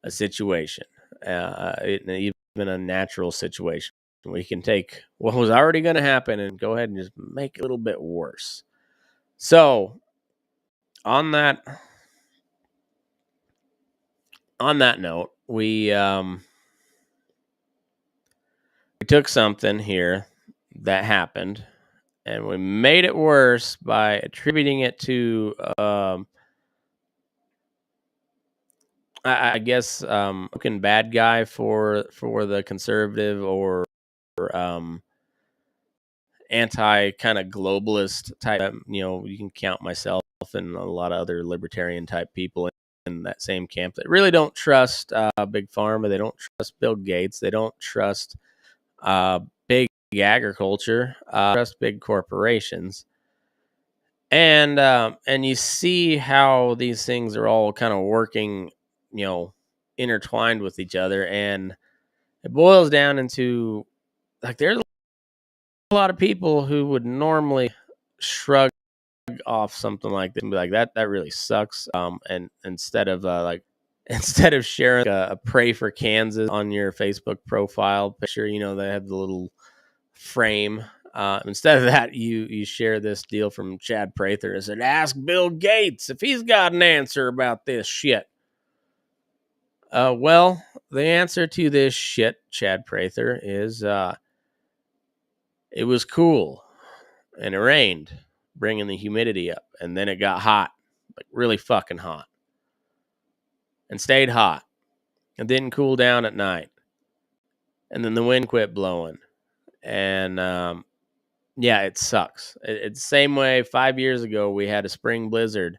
a situation, even a natural situation. We can take what was already going to happen and go ahead and just make it a little bit worse. So, on that note, we took something here that happened and we made it worse by attributing it to I guess looking bad guy for the conservative or anti kind of globalist type. You can count myself and a lot of other libertarian type people in that same camp that really don't trust big pharma. They don't trust Bill Gates. They don't trust big agriculture. Trust big corporations. And you see how these things are all kind of working, intertwined with each other, and it boils down into like there's a lot of people who would normally shrug off something like this and be like, that really sucks. And instead of sharing a pray for Kansas on your Facebook profile picture, they have the little frame. Instead of that, you share this deal from Chad Prather and said, ask Bill Gates if he's got an answer about this shit. Well, the answer to this shit, Chad Prather, is it was cool and it rained, bringing the humidity up, and then it got hot, like really fucking hot, and stayed hot and didn't cool down at night, and then the wind quit blowing, and yeah, it sucks. It's the same way 5 years ago we had a spring blizzard.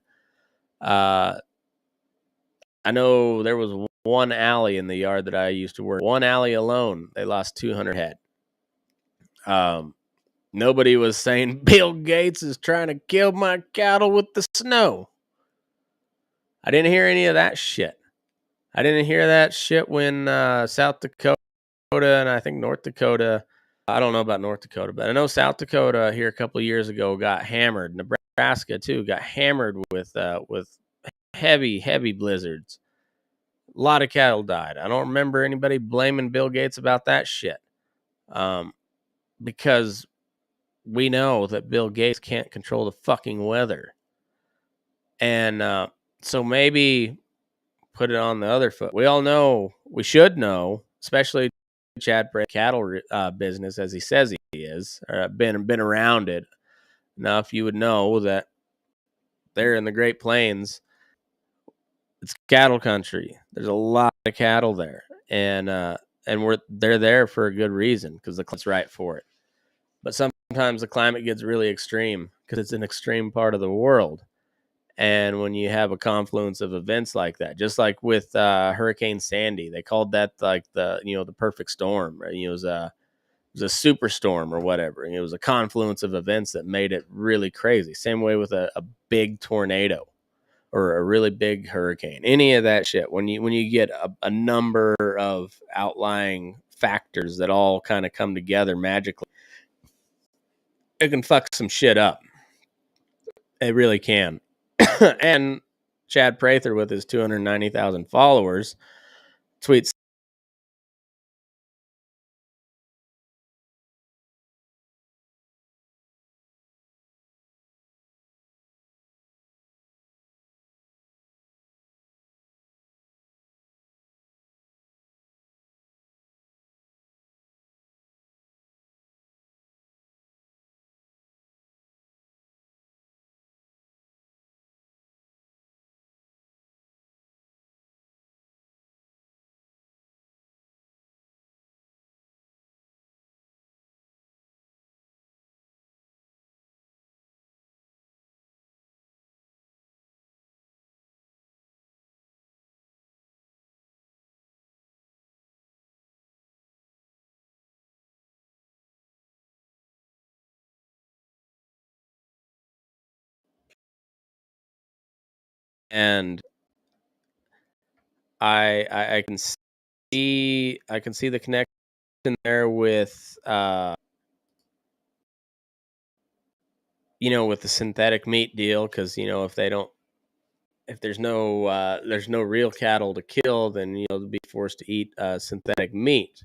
I know there was one alley in the yard that I used to work. One alley alone, they lost 200 head. Nobody was saying Bill Gates is trying to kill my cattle with the snow. I didn't hear any of that shit. I didn't hear that shit when South Dakota and I think North Dakota, I don't know about North Dakota, but I know South Dakota here a couple of years ago got hammered. Nebraska too got hammered with heavy blizzards. A lot of cattle died. I don't remember anybody blaming Bill Gates about that shit. Because we know that Bill Gates can't control the fucking weather. And so maybe put it on the other foot. We all know, we should know, especially Chad Brett cattle business, as he says he is, or been around it enough, you would know that there in the Great Plains, it's cattle country. There's a lot of cattle there, and they're there for a good reason because the climate's right for it. But sometimes the climate gets really extreme because it's an extreme part of the world. And when you have a confluence of events like that, just like with Hurricane Sandy, they called that like the perfect storm. Right? It was a superstorm or whatever. And it was a confluence of events that made it really crazy. Same way with a big tornado or a really big hurricane. Any of that shit. When you get a number of outlying factors that all kind of come together magically, it can fuck some shit up. It really can. And Chad Prather, with his 290,000 followers, tweets and I can see the connection there with with the synthetic meat deal, because if there's no real cattle to kill, then they'll be forced to eat synthetic meat.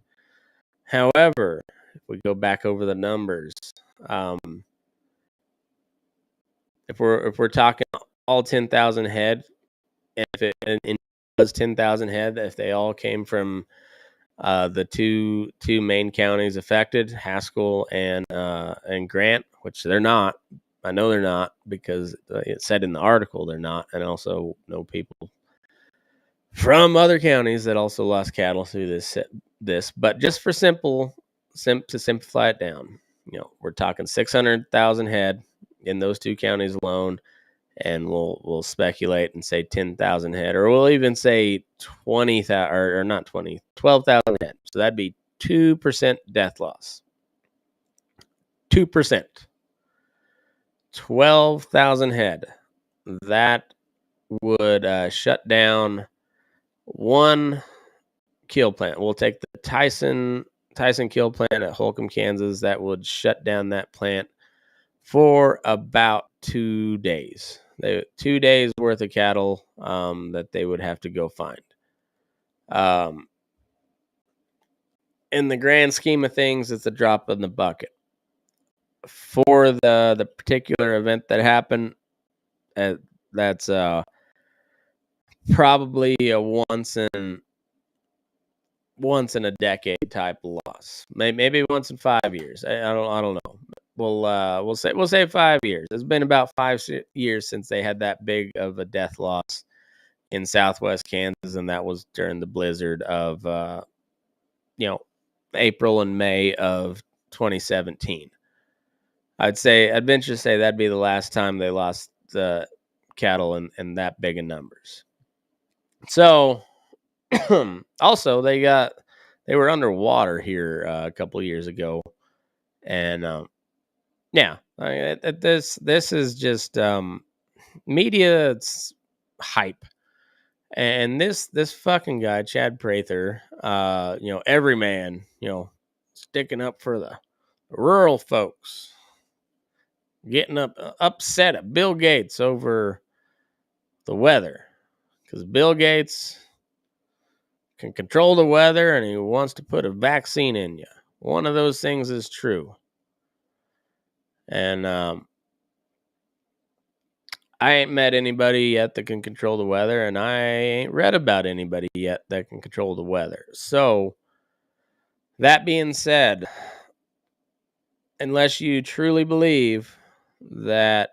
However, if we go back over the numbers, um, if we're talking all 10,000 head, and if it was 10,000 head, if they all came from the two main counties affected, Haskell and Grant, which they're not. I know they're not, because it said in the article they're not, and also know people from other counties that also lost cattle through this. But just for to simplify it down, we're talking 600,000 head in those two counties alone, and we'll speculate and say 10,000 head, or we'll even say 20,000, or not 20, 12,000 head. So that'd be 2% death loss. 2%. 12,000 head. That would shut down one kill plant. We'll take the Tyson kill plant at Holcomb, Kansas. That would shut down that plant for about 2 days. 2 days worth of cattle that they would have to go find. In the grand scheme of things, it's a drop in the bucket. For the particular event that happened, that's probably a once in a decade type loss. Maybe once in 5 years. I don't know. We'll say 5 years. It's been about 5 years since they had that big of a death loss in Southwest Kansas, and that was during the blizzard of April and May of 2017. I'd venture to say that'd be the last time they lost the cattle in that big of numbers. So also they were underwater here a couple of years ago, and this is just media hype. And this fucking guy, Chad Prather, every man, sticking up for the rural folks, getting upset at Bill Gates over the weather, because Bill Gates can control the weather and he wants to put a vaccine in you. One of those things is true. And I ain't met anybody yet that can control the weather, and I ain't read about anybody yet that can control the weather. So, that being said, unless you truly believe that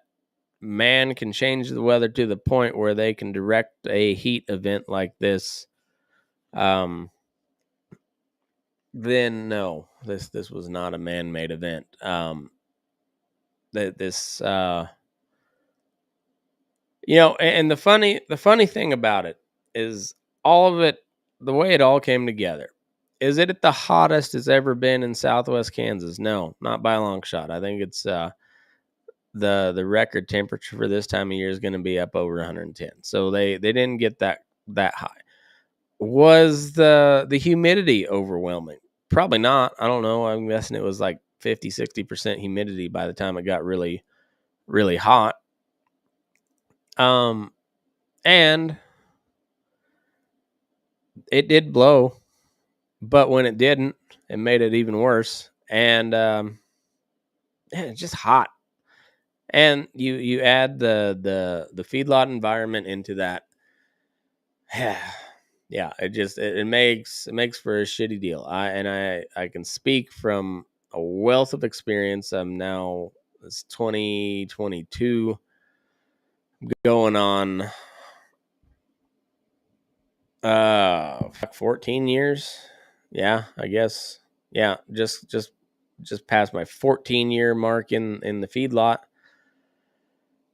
man can change the weather to the point where they can direct a heat event like this, then no, this was not a man-made event. That this and the funny thing about it is all of it, the way it all came together. Is it at the hottest it's ever been in Southwest Kansas? No, not by a long shot. I think it's the record temperature for this time of year is going to be up over 110. So they didn't get that high. Was the humidity overwhelming? Probably not. I don't know. I'm guessing it was like 50-60% humidity by the time it got really really hot. And it did blow, but when it didn't, it made it even worse. And it's just hot. And you add the feedlot environment into that. Yeah, it makes for a shitty deal. I can speak from a wealth of experience. I'm now, it's 2022, going on 14 years. Yeah, I guess. Yeah, just past my 14-year mark in the feedlot.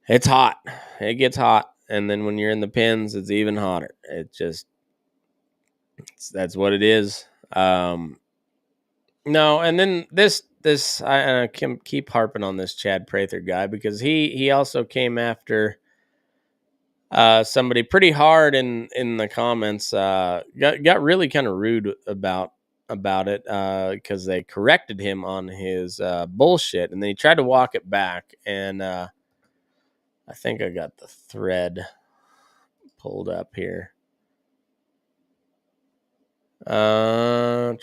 It's hot. It gets hot, and then when you're in the pens, it's even hotter. That's what it is. No, and then I can keep harping on this Chad Prather guy because he also came after somebody pretty hard in the comments. Got really kind of rude about it because they corrected him on his bullshit, and then he tried to walk it back. And I think I got the thread pulled up here. Let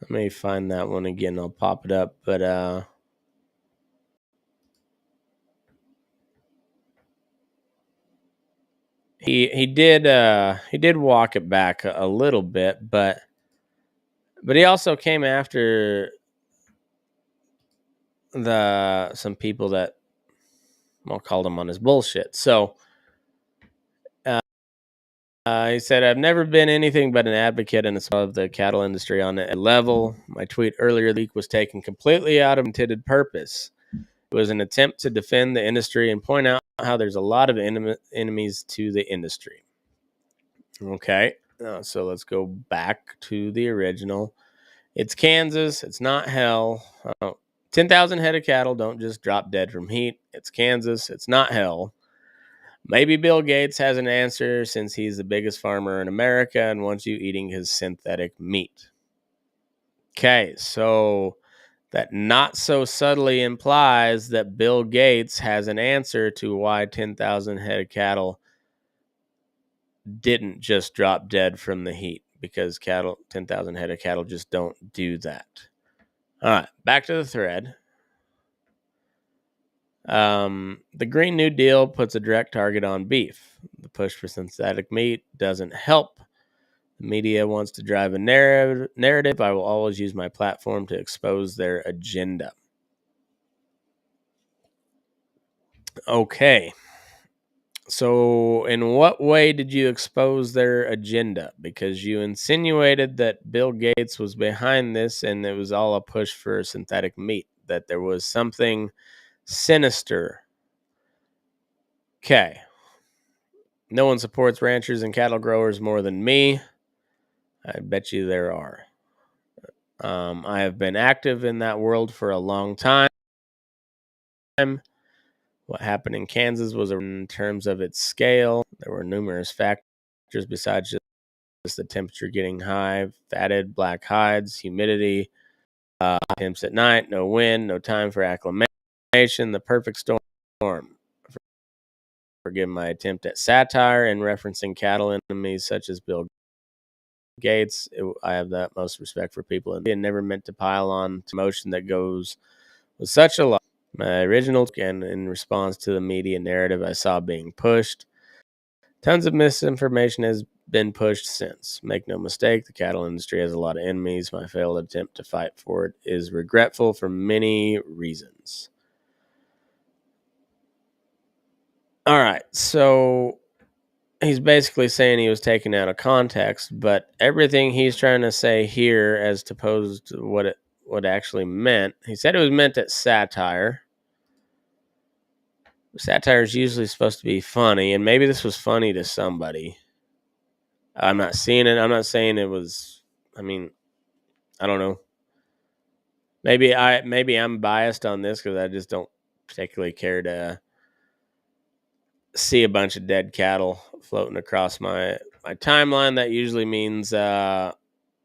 me find that one again. I'll pop it up, but he did walk it back a little bit, but he also came after some people that called him on his bullshit. So he said, "I've never been anything but an advocate and of the cattle industry on a level. My tweet earlier this week was taken completely out of intended purpose. It was an attempt to defend the industry and point out how there's a lot of enemies to the industry." Okay, so let's go back to the original. It's Kansas. It's not hell. 10,000 head of cattle don't just drop dead from heat. It's Kansas. It's not hell. Maybe Bill Gates has an answer since he's the biggest farmer in America and wants you eating his synthetic meat. Okay, so that not so subtly implies that Bill Gates has an answer to why 10,000 head of cattle didn't just drop dead from the heat, because 10,000 head of cattle just don't do that. All right, back to the thread. The Green New Deal puts a direct target on beef. The push for synthetic meat doesn't help. The media wants to drive a narrative. I will always use my platform to expose their agenda. Okay. So, in what way did you expose their agenda? Because you insinuated that Bill Gates was behind this and it was all a push for synthetic meat, that there was something sinister. Okay. No one supports ranchers and cattle growers more than me. I bet you there are. I have been active in that world for a long time. What happened in Kansas was, in terms of its scale, there were numerous factors besides just the temperature getting high, fatted black hides, humidity, temps at night, no wind, no time for acclimation, the perfect storm. Forgive my attempt at satire and referencing cattle enemies such as Bill Gates. I have the utmost respect for people and never meant to pile on to emotion that goes with such a lot. My original, and in response to the media narrative I saw being pushed, tons of misinformation has been pushed since. Make no mistake, the cattle industry has a lot of enemies. My failed attempt to fight for it is regretful for many reasons. All right, so he's basically saying he was taken out of context, but everything he's trying to say here, as opposed to what actually meant, he said it was meant as satire. Satire is usually supposed to be funny, and maybe this was funny to somebody. I'm not seeing it. I'm not saying it was. I mean, I don't know. Maybe I'm biased on this because I just don't particularly care to see a bunch of dead cattle floating across my timeline. That usually means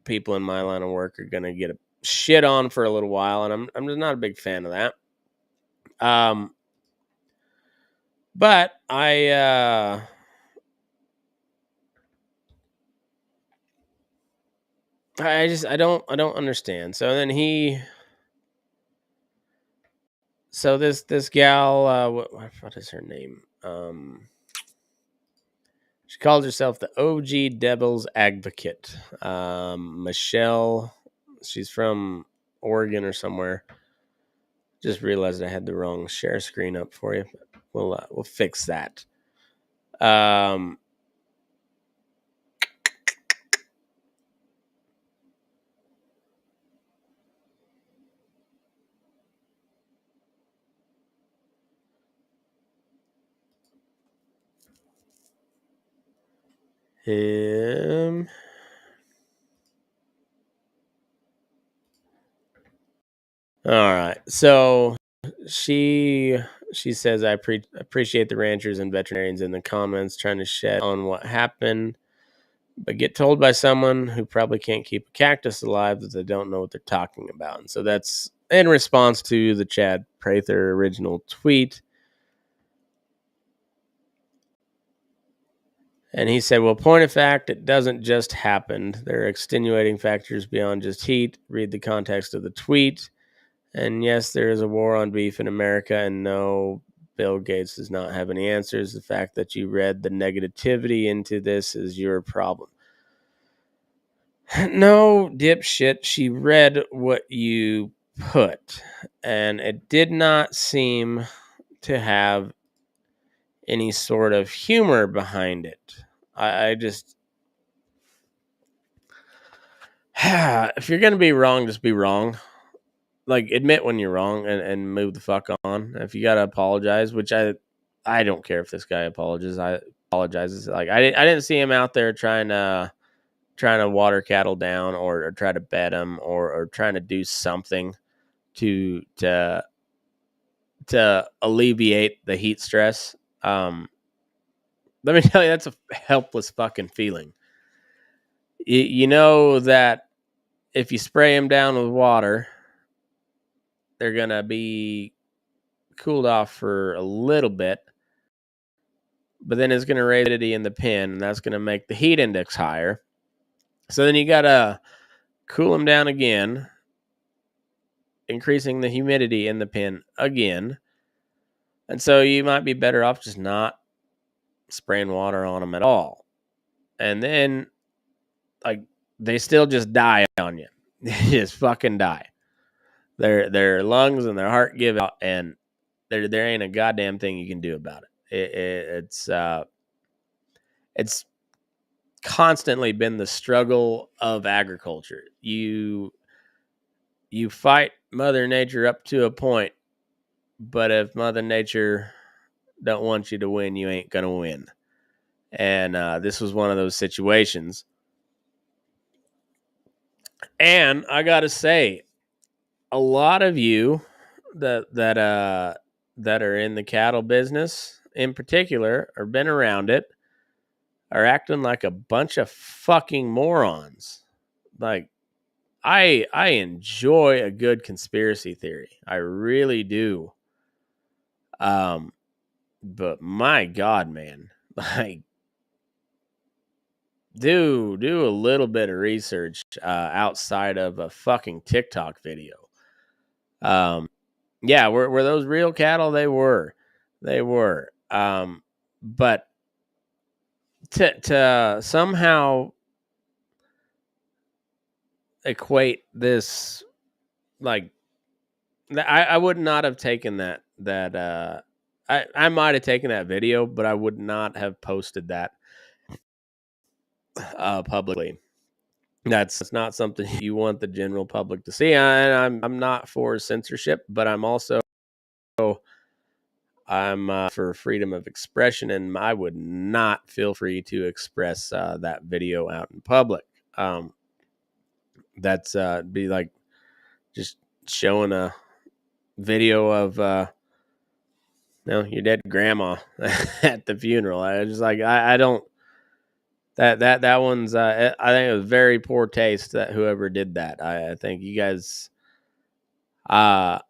people in my line of work are gonna get a shit on for a little while, and I'm just not a big fan of that. But I don't understand. So then this gal, what is her name? She calls herself the OG Devil's Advocate. Michelle, she's from Oregon or somewhere. Just realized I had the wrong share screen up for you. We'll fix that. Um, him. All right. So she says I appreciate the ranchers and veterinarians in the comments trying to shed on what happened, but get told by someone who probably can't keep a cactus alive that they don't know what they're talking about. And so that's in response to the Chad Prather original tweet. And he said, well, point of fact, it doesn't just happen. There are extenuating factors beyond just heat. Read the context of the tweet. And yes, there is a war on beef in America. And no, Bill Gates does not have any answers. The fact that you read the negativity into this is your problem. No, dipshit. She read what you put. And it did not seem to have any sort of humor behind it. I just if you're gonna be wrong, just be wrong. Like admit when you're wrong and move the fuck on. If you gotta apologize, which I don't care if this guy apologizes. Like I didn't see him out there trying to water cattle down or try to bet them or trying to do something to alleviate the heat stress. Let me tell you, that's a helpless fucking feeling. You know that if you spray them down with water, they're gonna be cooled off for a little bit, but then it's gonna raise humidity in the pen, and that's gonna make the heat index higher. So then you gotta cool them down again, increasing the humidity in the pen again. And so you might be better off just not spraying water on them at all. And then, like, they still just die on you. They just fucking die. Their lungs and their heart give out, and there ain't a goddamn thing you can do about it. It's constantly been the struggle of agriculture. You fight Mother Nature up to a point, but if Mother Nature don't want you to win, you ain't gonna win. And this was one of those situations. And I gotta say, a lot of you that are in the cattle business in particular or been around it are acting like a bunch of fucking morons. Like I enjoy a good conspiracy theory. I really do. But my God, man, like do a little bit of research outside of a fucking TikTok video. Yeah, were those real cattle? They were. But to somehow equate this, like, I would not have taken that I might have taken that video, but I would not have posted that publicly. That's not something you want the general public to see. And I'm not for censorship, but I'm for freedom of expression, and I would not feel free to express that video out in public. That's be like just showing a video of your dead grandma at the funeral. I just like I don't that one's I think it was very poor taste that whoever did that. I think you guys and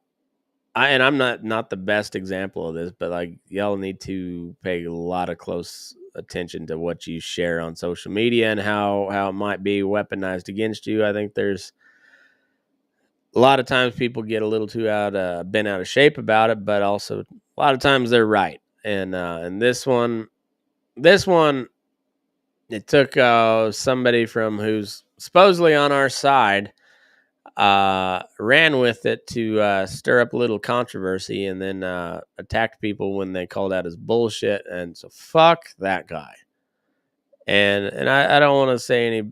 I'm not the best example of this, but like y'all need to pay a lot of close attention to what you share on social media and how it might be weaponized against you. I think there's a lot of times people get a little too bent out of shape about it, but also a lot of times they're right. And this one, it took somebody from who's supposedly on our side, ran with it to stir up a little controversy, and then attacked people when they called out his bullshit. And so fuck that guy. And I don't want to say any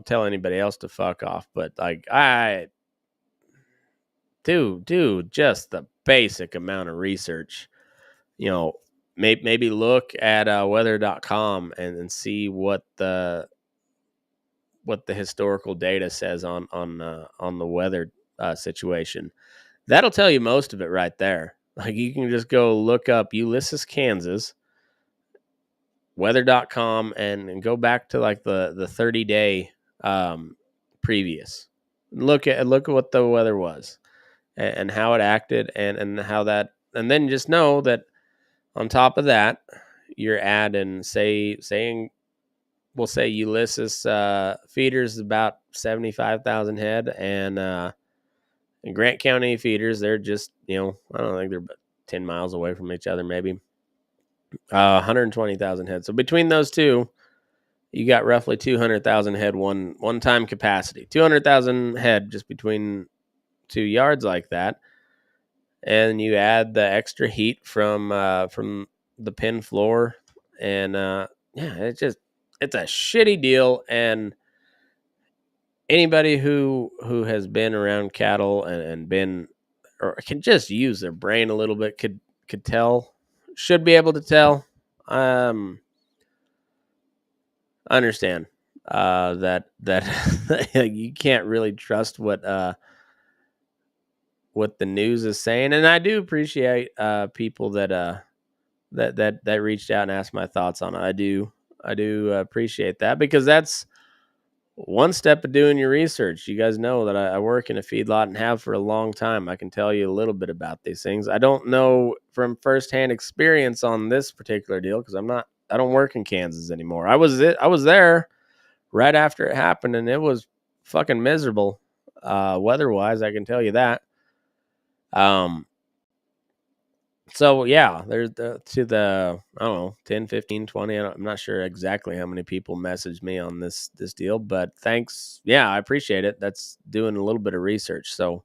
tell anybody else to fuck off, but like I do just the basic amount of research. Maybe look at weather.com and see what the historical data says on the weather situation. That'll tell you most of it right there. Like you can just go look up Ulysses, Kansas, weather.com, and go back to like the 30-day previous. Look at what the weather was and how it acted and how that, and then just know that on top of that, you're adding we'll say Ulysses feeders about 75,000 head, and Grant County feeders, they're just I don't think they're about 10 miles away from each other, maybe 120,000 head. So between those two, you got roughly 200,000 head one time capacity. 200,000 head just between 2 yards like that, and you add the extra heat from the pen floor, and it's a shitty deal. And anybody who has been around cattle and been or can just use their brain a little bit could should be able to tell. I understand that you can't really trust what the news is saying, and I do appreciate people that reached out and asked my thoughts on it. I do appreciate that, because that's one step of doing your research. You guys know that I work in a feedlot and have for a long time. I can tell you a little bit about these things. I don't know from firsthand experience on this particular deal, because I don't work in Kansas anymore. I was there right after it happened, and it was fucking miserable weather-wise, I can tell you that. So yeah, there's I don't know, 10, 15, 20. I'm not sure exactly how many people messaged me on this deal, but thanks. Yeah, I appreciate it. That's doing a little bit of research. So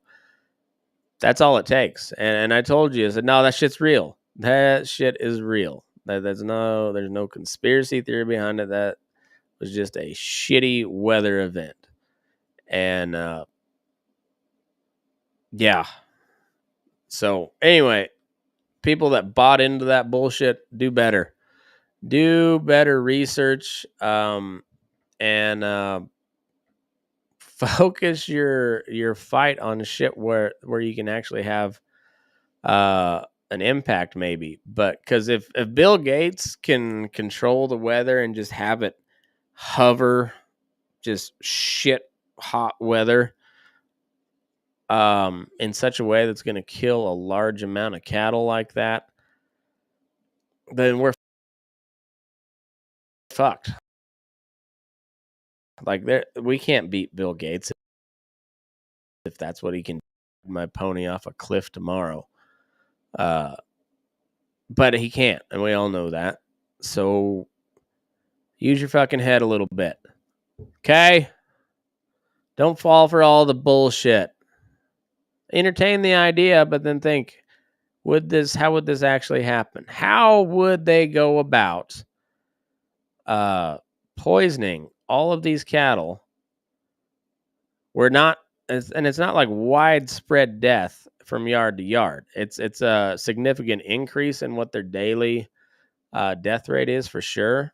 that's all it takes. And I told you, I said, no, that shit's real. That shit is real. There's no conspiracy theory behind it. That was just a shitty weather event. And yeah. So anyway, people that bought into that bullshit, do better research, and focus your fight on shit where you can actually have an impact, maybe. But because if Bill Gates can control the weather and just have it hover just shit hot weather in such a way that's going to kill a large amount of cattle like that, then we're fucked. Like we can't beat Bill Gates if that's what he can. My pony off a cliff tomorrow, but he can't, and we all know that. So use your fucking head a little bit, okay? Don't fall for all the bullshit. Entertain the idea, but then think, how would this actually happen? How would they go about poisoning all of these cattle? And it's not like widespread death from yard to yard. It's a significant increase in what their daily death rate is for sure,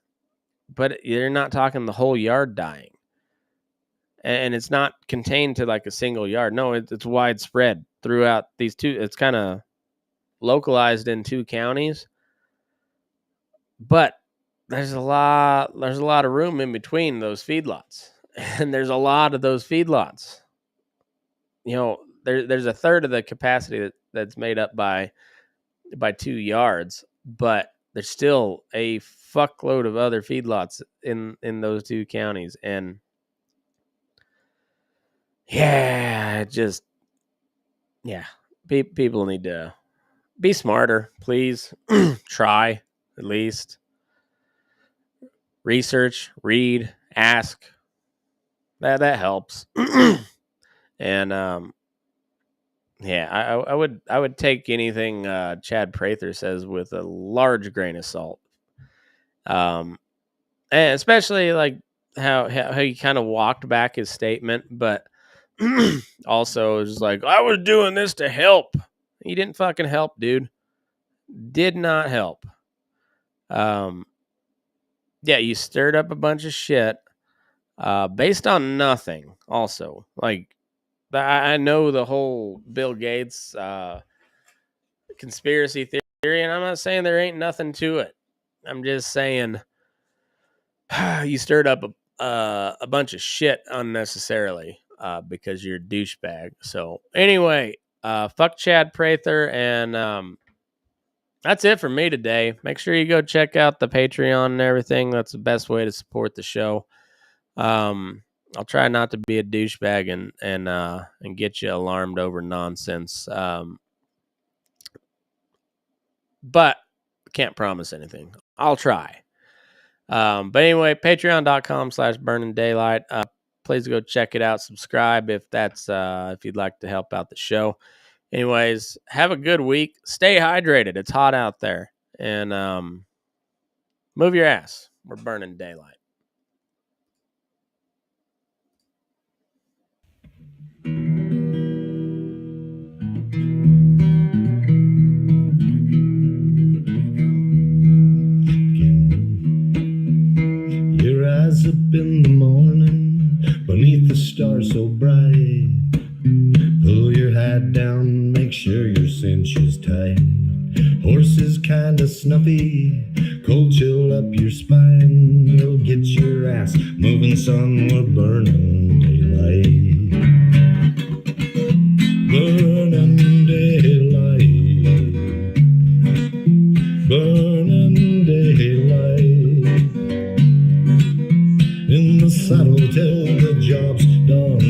but you're not talking the whole yard dying, and it's not contained to like a single yard. No, it's widespread throughout these two. It's kind of localized in 2 counties, but there's a lot of room in between those feedlots, and there's a lot of those feedlots. There's a third of the capacity that's made up by 2 yards, but there's still a fuckload of other feedlots in those 2 counties. And people need to be smarter, please. Try, at least. Research, read, ask. That helps. And I would take anything Chad Prather says with a large grain of salt. And especially like how he kind of walked back his statement, but also was like, I was doing this to help. He didn't fucking help, dude. Did not help. You stirred up a bunch of shit based on nothing. Also, like, I know the whole Bill Gates conspiracy theory, and I'm not saying there ain't nothing to it. I'm just saying you stirred up a bunch of shit unnecessarily because you're a douchebag. So anyway, fuck Chad Prather, and that's it for me today. Make sure you go check out the Patreon and everything. That's the best way to support the show. I'll try not to be a douchebag and get you alarmed over nonsense. But can't promise anything. I'll try. But anyway, patreon.com/burning-daylight. Please go check it out. Subscribe if you'd like to help out the show. Anyways, have a good week. Stay hydrated. It's hot out there. And move your ass. We're burning daylight. Your eyes up in the morning, beneath the stars so bright. Pull your hat down, make sure your cinch is tight. Horses kinda snuffy, cold chill up your spine. We'll get your ass moving, son, we're burning daylight. Burning daylight. Burning daylight. In the saddle till the job's done right.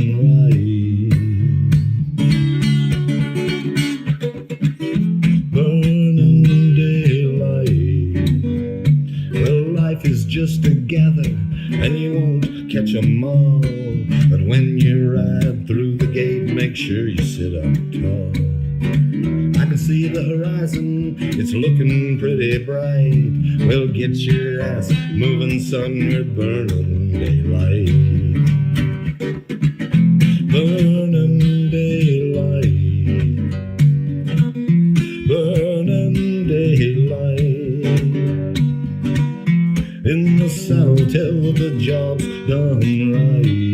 Just together, and you won't catch 'em all. But when you ride through the gate, make sure you sit up tall. I can see the horizon, it's looking pretty bright. Well, get your ass moving, son, we're burning daylight. Burning daylight. Burning daylight. In the saddle till the job's done right.